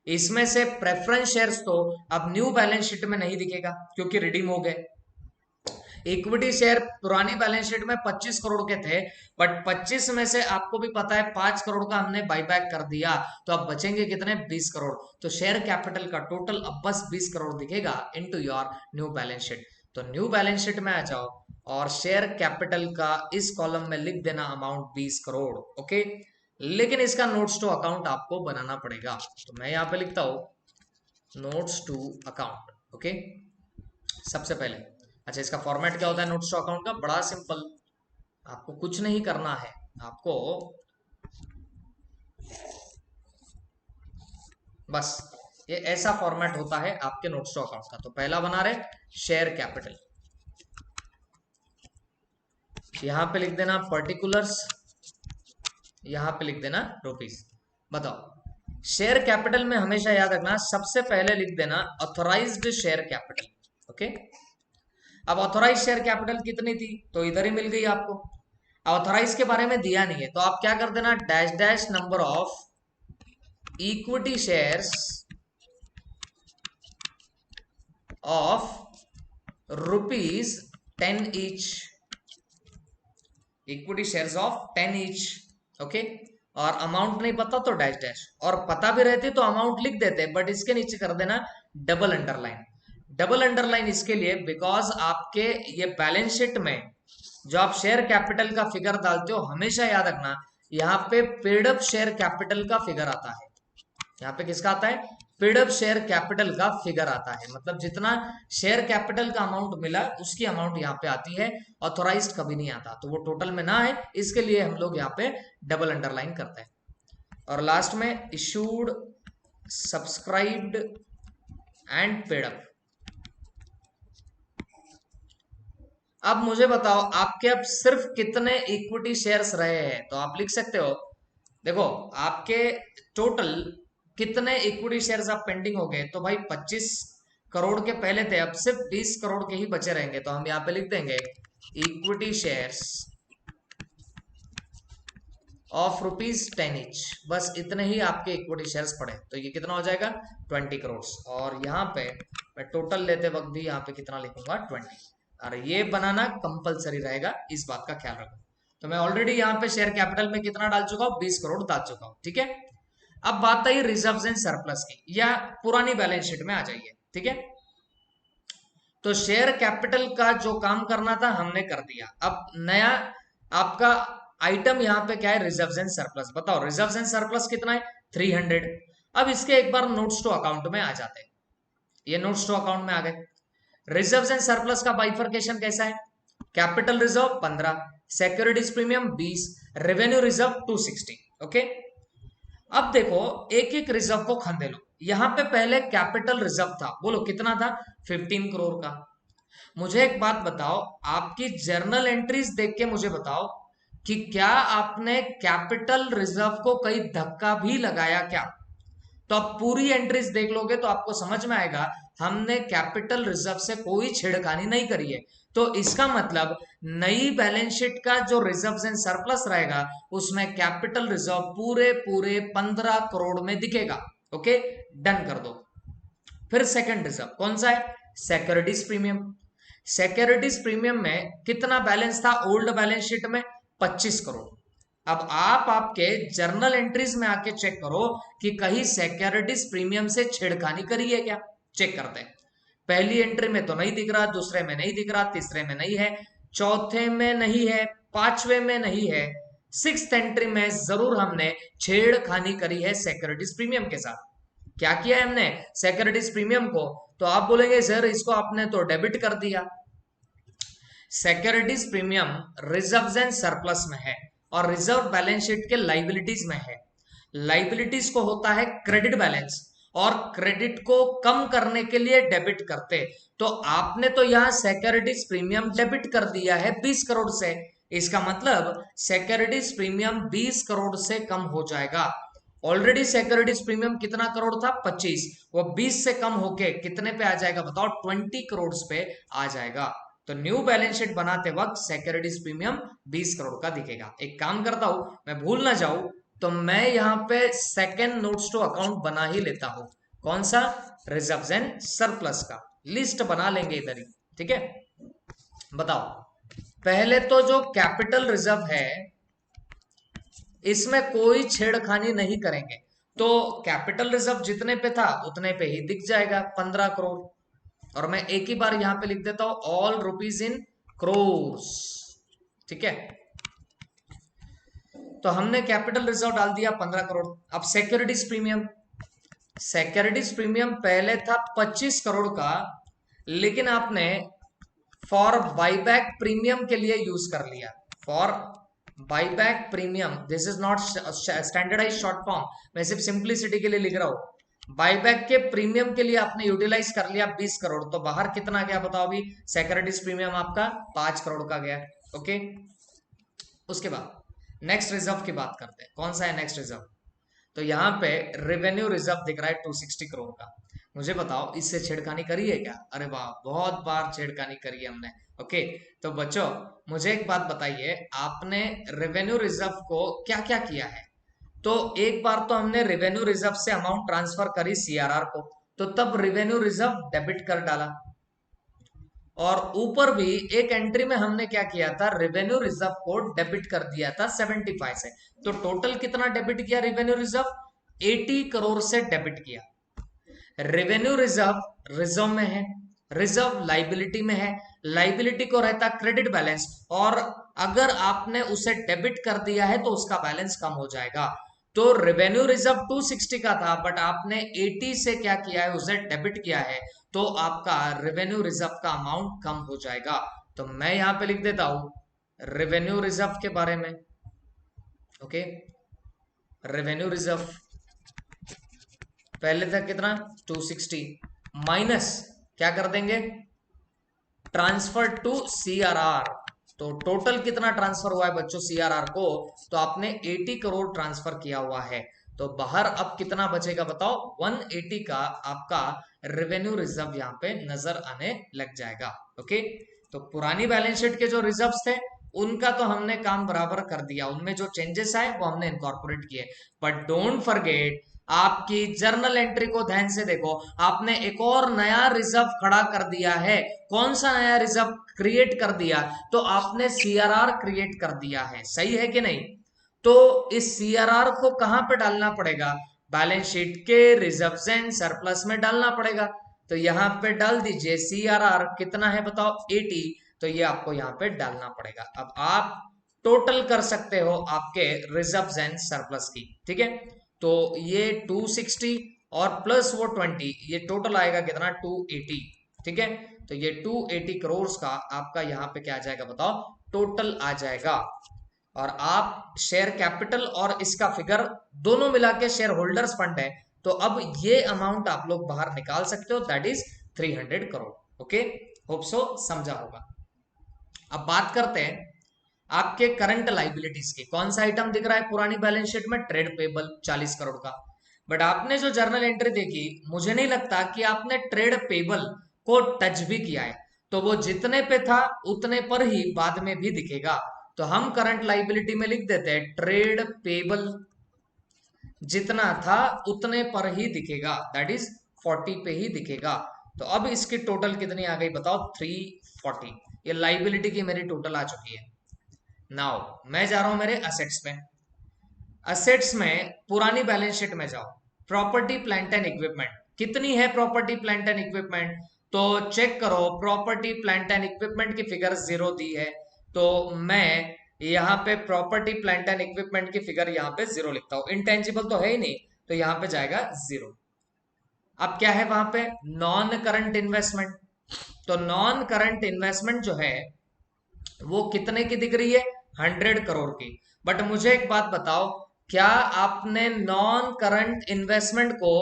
इसमें से प्रेफरेंस शेयर्स तो अब न्यू बैलेंस शीट में नहीं दिखेगा क्योंकि रिडीम हो गए। इक्विटी शेयर पुरानी बैलेंस शीट में 25 करोड़ के थे, बट 25 में से आपको भी पता है 5 करोड़ का हमने बाईबैक कर दिया, तो अब बचेंगे कितने, 20 करोड़। तो शेयर कैपिटल का टोटल अब बस 20 करोड़ दिखेगा into your new balance sheet. तो न्यू बैलेंस शीट में आ जाओ और शेयर कैपिटल का इस कॉलम में लिख देना अमाउंट 20 करोड़। ओके, लेकिन इसका नोट्स टू अकाउंट आपको बनाना पड़ेगा। तो मैं यहां पे लिखता हूं नोट्स टू अकाउंट। ओके, सबसे पहले, अच्छा इसका फॉर्मेट क्या होता है नोट्स टू अकाउंट का, बड़ा सिंपल, आपको कुछ नहीं करना है। आपको बस ये ऐसा फॉर्मेट होता है आपके नोट्स टू अकाउंट का। तो पहला बना रहे शेयर कैपिटल, यहां पे लिख देना पर्टिकुलर्स, यहां पे लिख देना रुपीस। बताओ शेयर कैपिटल में हमेशा याद रखना सबसे पहले लिख देना ऑथोराइज्ड शेयर कैपिटल। ओके, अब ऑथोराइज शेयर कैपिटल कितनी थी, तो इधर ही मिल गई आपको। ऑथोराइज के बारे में दिया नहीं है तो आप क्या कर देना, dash dash number of equity shares of ₹10 each, equity shares of 10 each. Okay, और अमाउंट नहीं पता तो डैश डैश, और पता भी रहती तो अमाउंट लिख देते, बट इसके नीचे कर देना डबल अंडरलाइन। डबल अंडरलाइन इसके लिए बिकॉज आपके ये बैलेंस शीट में जो आप शेयर कैपिटल का फिगर डालते हो, हमेशा याद रखना यहाँ पे पेड अप शेयर कैपिटल का फिगर आता है। यहाँ पे किसका आता है, पेड अप शेयर कैपिटल का फिगर आता है, मतलब जितना शेयर कैपिटल का अमाउंट मिला उसकी अमाउंट यहाँ पे आती है, ऑथोराइज्ड कभी नहीं आता। तो वो टोटल में ना है, इसके लिए हम लोग यहाँ पे डबल अंडरलाइन करते हैं। और लास्ट में issued, subscribed and paid up. अब मुझे बताओ आपके अब सिर्फ कितने इक्विटी शेयर्स रहे हैं, तो आप लिख सकते हो, देखो आपके टोटल कितने इक्विटी शेयर्स आप पेंडिंग हो गए, तो भाई 25 करोड़ के पहले थे, अब सिर्फ 20 करोड़ के ही बचे रहेंगे, तो हम यहाँ पे लिख देंगे इक्विटी शेयर्स ऑफ ₹10 ईच। बस इतने ही आपके इक्विटी शेयर्स पड़े, तो ये कितना हो जाएगा 20 करोड़। और यहाँ पे मैं टोटल लेते वक्त भी यहाँ पे कितना लिखूंगा 20। और ये बनाना कंपलसरी रहेगा, इस बात का ख्याल रखो। तो मैं ऑलरेडी यहाँ पे शेयर कैपिटल में कितना डाल चुका हूँ, 20 करोड़ डाल चुका हूँ, ठीक है। अब बात आई रिजर्व्स एंड सरप्लस की, या पुरानी बैलेंस शीट में आ जाइए, ठीक है। तो शेयर कैपिटल का जो काम करना था हमने कर दिया। अब नया आपका आइटम यहाँ पे क्या है, रिजर्व्स एंड सरप्लस। बताओ रिजर्व्स एंड सरप्लस कितना है, 300। अब इसके एक बार नोट्स टू अकाउंट में आ जाते हैं। ये नोट्स टू अकाउंट में आ गए। रिजर्व्स एंड सरप्लस का बाइफरकेशन कैसा है, capital reserve 15, securities premium 20, revenue reserve 260। Okay, अब देखो एक एक रिजर्व को खंदे लो। यहां पे पहले कैपिटल रिजर्व था, बोलो कितना था, 15 करोड़ का। मुझे एक बात बताओ, आपकी जर्नल एंट्रीज देख के मुझे बताओ कि क्या आपने कैपिटल रिजर्व को कहीं धक्का भी लगाया क्या। तो आप पूरी एंट्रीज देख लोगे तो आपको समझ में आएगा हमने कैपिटल रिजर्व से कोई छेड़खानी नहीं करी है। तो इसका मतलब नई बैलेंस शीट का जो रिजर्व्स एंड सरप्लस रहेगा उसमें कैपिटल रिजर्व पूरे पूरे 15 करोड़ में दिखेगा। ओके, डन कर दो। फिर सेकंड रिजर्व कौन सा है, सिक्योरिटीज प्रीमियम। सिक्योरिटीज प्रीमियम में कितना बैलेंस था ओल्ड बैलेंस शीट में, 25 करोड़। अब आप आपके जर्नल एंट्रीज में आके चेक करो कि कहीं सिक्योरिटीज प्रीमियम से छेड़खानी करी है क्या, चेक करते हैं। पहली एंट्री में तो नहीं दिख रहा, दूसरे में नहीं दिख रहा, तीसरे में नहीं है, चौथे में नहीं है, पांचवे में नहीं है, सिक्स्थ एंट्री में जरूर हमने छेड़खानी करी है सिक्योरिटीज प्रीमियम के साथ। क्या किया है हमने सिक्योरिटीज प्रीमियम को, तो आप बोलेंगे सर इसको आपने तो डेबिट कर दिया। Securities premium reserves and surplus में है और रिजर्व बैलेंस शीट के लाइबिलिटीज में है। लाइबिलिटीज को होता है क्रेडिट बैलेंस और क्रेडिट को कम करने के लिए डेबिट करते। तो आपने तो यहां सिक्योरिटीज प्रीमियम डेबिट कर दिया है 20 करोड़ से, इसका मतलब सिक्योरिटीज प्रीमियम 20 करोड़ से कम हो जाएगा। ऑलरेडी सिक्योरिटीज प्रीमियम कितना करोड़ था, 25, वो 20 से कम होके कितने पे आ जाएगा बताओ, 20 करोड़ पे आ जाएगा। तो न्यू बैलेंस शीट बनाते वक्त सिक्योरिटीज प्रीमियम 20 करोड़ का दिखेगा। एक काम करता हूं, मैं भूल ना जाऊं, तो मैं यहाँ पे सेकेंड नोट्स टू अकाउंट बना ही लेता हूं। कौन सा, रिजर्व्स एंड सरप्लस का लिस्ट बना लेंगे इधर ही, ठीक है। बताओ पहले तो जो कैपिटल रिजर्व है इसमें कोई छेड़खानी नहीं करेंगे, तो कैपिटल रिजर्व जितने पे था उतने पे ही दिख जाएगा 15 करोड़। और मैं एक ही बार यहां पे लिख देता हूं ऑल रुपीज इन क्रोर्स, ठीक है। तो हमने कैपिटल रिजर्व डाल दिया 15 करोड़। अब सिक्योरिटीज प्रीमियम, सिक्योरिटीज प्रीमियम पहले था 25 करोड़ का, लेकिन आपने फॉर बाईबैक प्रीमियम के लिए यूज कर लिया। For buyback premium, this is not standardize short form, मैं सिर्फ सिंप्लिसिटी के लिए लिख रहा हूं। बाईबैक के प्रीमियम के लिए आपने यूटिलाइज कर लिया 20 करोड़, तो बाहर कितना गया बताओ अभी, सिक्योरिटीज प्रीमियम आपका 5 करोड़ का गया। ओके, उसके बाद नेक्स्ट रिजर्व की बात करते हैं, कौन सा है नेक्स्ट रिजर्व। तो यहाँ पे रेवेन्यू रिजर्व दिख रहा है 260 करोड़ का। मुझे बताओ इससे छेड़खानी करी है क्या, अरे वाह बहुत बार छेड़खानी करी है हमने। ओके, तो बच्चों मुझे एक बात बताइए, आपने रेवेन्यू रिजर्व को क्या क्या किया है। तो एक बार तो हमने रेवेन्यू रिजर्व से अमाउंट ट्रांसफर करी सीआरआर को, तो तब रेवेन्यू रिजर्व डेबिट कर डाला। और ऊपर भी एक एंट्री में हमने क्या किया था, रेवेन्यू रिजर्व को डेबिट कर दिया था 75 से। तो टोटल कितना डेबिट किया रेवेन्यू रिजर्व, 80 करोड़ से डेबिट किया। रेवेन्यू रिजर्व रिजर्व में है, रिजर्व लाइबिलिटी में है, लाइबिलिटी को रहता क्रेडिट बैलेंस, और अगर आपने उसे डेबिट कर दिया है तो उसका बैलेंस कम हो जाएगा। तो रेवेन्यू रिजर्व 260 का था, बट आपने 80 से क्या किया है, उसे डेबिट किया है, तो आपका रेवेन्यू रिजर्व का अमाउंट कम हो जाएगा। तो मैं यहां पे लिख देता हूं रेवेन्यू रिजर्व के बारे में। ओके, रेवेन्यू रिजर्व पहले था कितना 260, माइनस क्या कर देंगे, ट्रांसफर टू सीआरआर। तो टोटल कितना ट्रांसफर हुआ है बच्चों सीआरआर को, तो आपने 80 करोड़ ट्रांसफर किया हुआ है। तो बाहर अब कितना बचेगा बताओ, 180 का आपका रेवेन्यू रिजर्व यहाँ पे नजर आने लग जाएगा। ओके, तो पुरानी बैलेंस शीट के जो रिजर्व्स थे उनका तो हमने काम बराबर कर दिया, उनमें जो चेंजेस आए वो हमने इनकॉर्पोरेट किए। बट डोंट फॉरगेट, आपकी जर्नल एंट्री को ध्यान से देखो, आपने एक और नया रिजर्व खड़ा कर दिया है। कौन सा नया रिजर्व क्रिएट कर दिया? तो आपने सीआरआर क्रिएट कर दिया है, सही है कि नहीं? तो इस सीआरआर को कहां पे डालना पड़ेगा? बैलेंस शीट के रिजर्व्स एंड सरप्लस में डालना पड़ेगा। तो यहां पे डाल दीजिए सीआरआर कितना है बताओ, 80। तो ये आपको यहाँ पे डालना पड़ेगा। अब आप टोटल कर सकते हो आपके रिजर्व्स एंड सरप्लस की, ठीक है? तो ये 260 और प्लस वो 20, ये टोटल आएगा कितना? 280, ठीक है? तो ये 280 करोड़ का आपका यहाँ पे क्या आ जाएगा बताओ, टोटल आ जाएगा। और आप शेयर कैपिटल और इसका फिगर दोनों मिला के शेयर होल्डर्स फंड है, तो अब ये अमाउंट आप लोग बाहर निकाल सकते हो, that is 300 crore. Okay, hope so समझा होगा। अब बात करते हैं आपके करंट लाइबिलिटीज की। कौन सा आइटम दिख रहा है पुरानी बैलेंस शीट में? ट्रेड पेबल 40 करोड़ का। बट आपने जो जर्नल एंट्री देखी, मुझे नहीं लगता कि आपने ट्रेड पेबल को टच भी किया है। तो वो जितने पे था उतने पर ही बाद में भी दिखेगा। तो हम करंट लाइबिलिटी में लिख देते हैं ट्रेड पेबल जितना था उतने पर ही दिखेगा, दैट इज 40 पे ही दिखेगा। तो अब इसकी टोटल कितनी आ गई बताओ? 340। ये लाइबिलिटी की मेरी टोटल आ चुकी है। नाउ मैं जा रहा हूं मेरे असेट्स में। असेट्स में पुरानी बैलेंस शीट में जाओ, प्रॉपर्टी प्लांट एंड इक्विपमेंट कितनी है? प्रॉपर्टी प्लांट एंड इक्विपमेंट तो चेक करो, प्रॉपर्टी प्लांट एंड इक्विपमेंट की फिगर 0 दी है। तो मैं यहाँ पे प्रॉपर्टी प्लांट एंड इक्विपमेंट की फिगर यहाँ पे 0 लिखता हूं। इंटेंजिबल तो है ही नहीं, तो यहाँ पे जाएगा 0। अब क्या है वहां पे? Non current investment. तो नॉन करंट इन्वेस्टमेंट जो है वो कितने की दिख रही है? 100 करोड़ की। बट मुझे एक बात बताओ, क्या आपने नॉन करंट इन्वेस्टमेंट को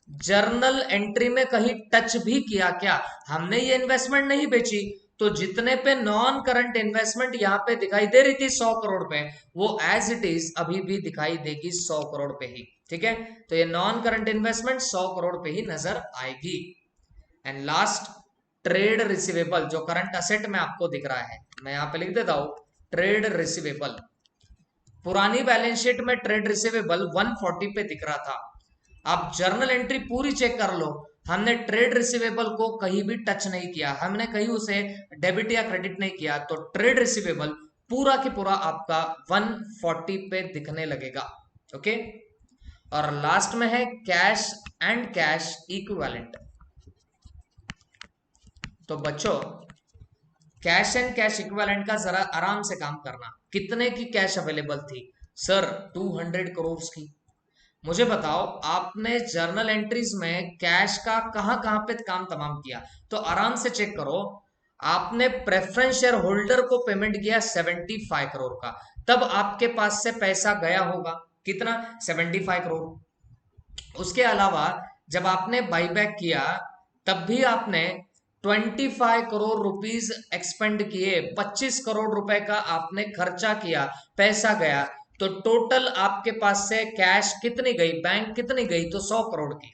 जर्नल एंट्री में कहीं टच भी किया क्या? हमने ये इन्वेस्टमेंट नहीं बेची। तो जितने पे नॉन करंट इन्वेस्टमेंट यहाँ पे दिखाई दे रही थी 100 करोड़ पे, वो एज इट इज अभी भी दिखाई देगी 100 करोड़ पे ही, ठीक है? तो ये नॉन करंट इन्वेस्टमेंट 100 करोड़ पे ही नजर आएगी। एंड लास्ट, ट्रेड रिसीवेबल जो करंट असेट में आपको दिख रहा है, मैं यहां पे लिख देता हूं ट्रेड रिसीवेबल। पुरानी बैलेंस शीट में ट्रेड रिसीवेबल 140 पे दिख रहा था। आप जर्नल एंट्री पूरी चेक कर लो, हमने ट्रेड रिसीवेबल को कहीं भी टच नहीं किया, हमने कहीं उसे डेबिट या क्रेडिट नहीं किया। तो ट्रेड रिसीवेबल पूरा की पूरा आपका 140 पे दिखने लगेगा। ओके, और लास्ट में है कैश एंड कैश इक्विवेलेंट। तो बच्चों, कैश एंड कैश इक्विवेलेंट का जरा आराम से काम करना। कितने की कैश अवेलेबल थी? सर 200 करोड़ की। मुझे बताओ, आपने जर्नल एंट्रीज में कैश का कहां कहां पे काम तमाम किया? तो आराम से चेक करो। आपने प्रेफरेंस शेयर होल्डर को पेमेंट किया 75 करोड़ का, तब आपके पास से पैसा गया होगा कितना? 75 करोड़। उसके अलावा जब आपने बाईबैक किया तब भी आपने 25 करोड़ रुपीस एक्सपेंड किए, 25 करोड़ रुपए का आपने खर्चा किया, पैसा गया। तो टोटल आपके पास से कैश कितनी गई, बैंक कितनी गई? तो 100 करोड़ की।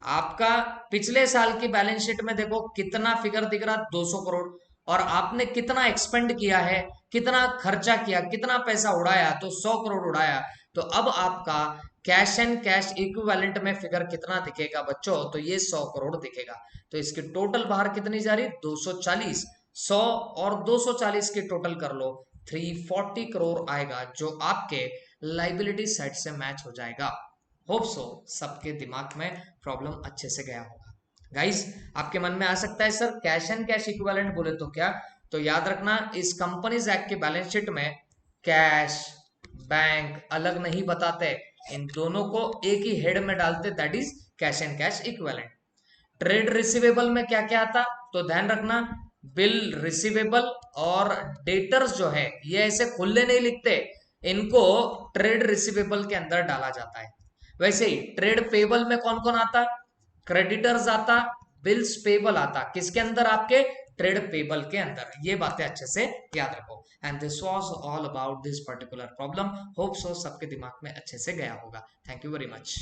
आपका पिछले साल की बैलेंस शीट में देखो कितना फिगर दिख रहा, 200 करोड़। और आपने कितना एक्सपेंड किया है, कितना खर्चा किया, कितना पैसा उड़ाया? तो 100 करोड़ उड़ाया। तो अब आपका कैश एंड कैश इक्विवेलेंट में फिगर कितना दिखेगा बच्चों? तो ये 100 करोड़ दिखेगा। तो इसकी टोटल बाहर कितनी जा रही? 240। 100 और 240 की टोटल कर लो, 340 करोड़ आएगा, जो आपके लाइबिलिटी साइड से मैच हो जाएगा। होप सो सबके दिमाग में प्रॉब्लम अच्छे से गया होगा। गाइस, आपके मन में आ सकता है sir cash and cash equivalent बोले तो क्या? तो याद रखना, इस कंपनीज एक्ट के बैलेंस शीट में कैश बैंक अलग नहीं बताते, इन दोनों को एक ही हेड में डालते, that is cash and cash equivalent. Trade receivable में क्या क्या आता? तो ध्यान रखना, बिल रिसीवेबल और डेटर्स जो है ये ऐसे खुले नहीं लिखते, इनको ट्रेड रिसीवेबल के अंदर डाला जाता है। वैसे ही ट्रेड पेबल में कौन कौन आता? क्रेडिटर्स आता, बिल्स पेबल आता, किसके अंदर? आपके ट्रेड पेबल के अंदर। ये बातें अच्छे से याद रखो। And this was all about this particular problem. Hope so सबके दिमाग में अच्छे से गया होगा। Thank you very much.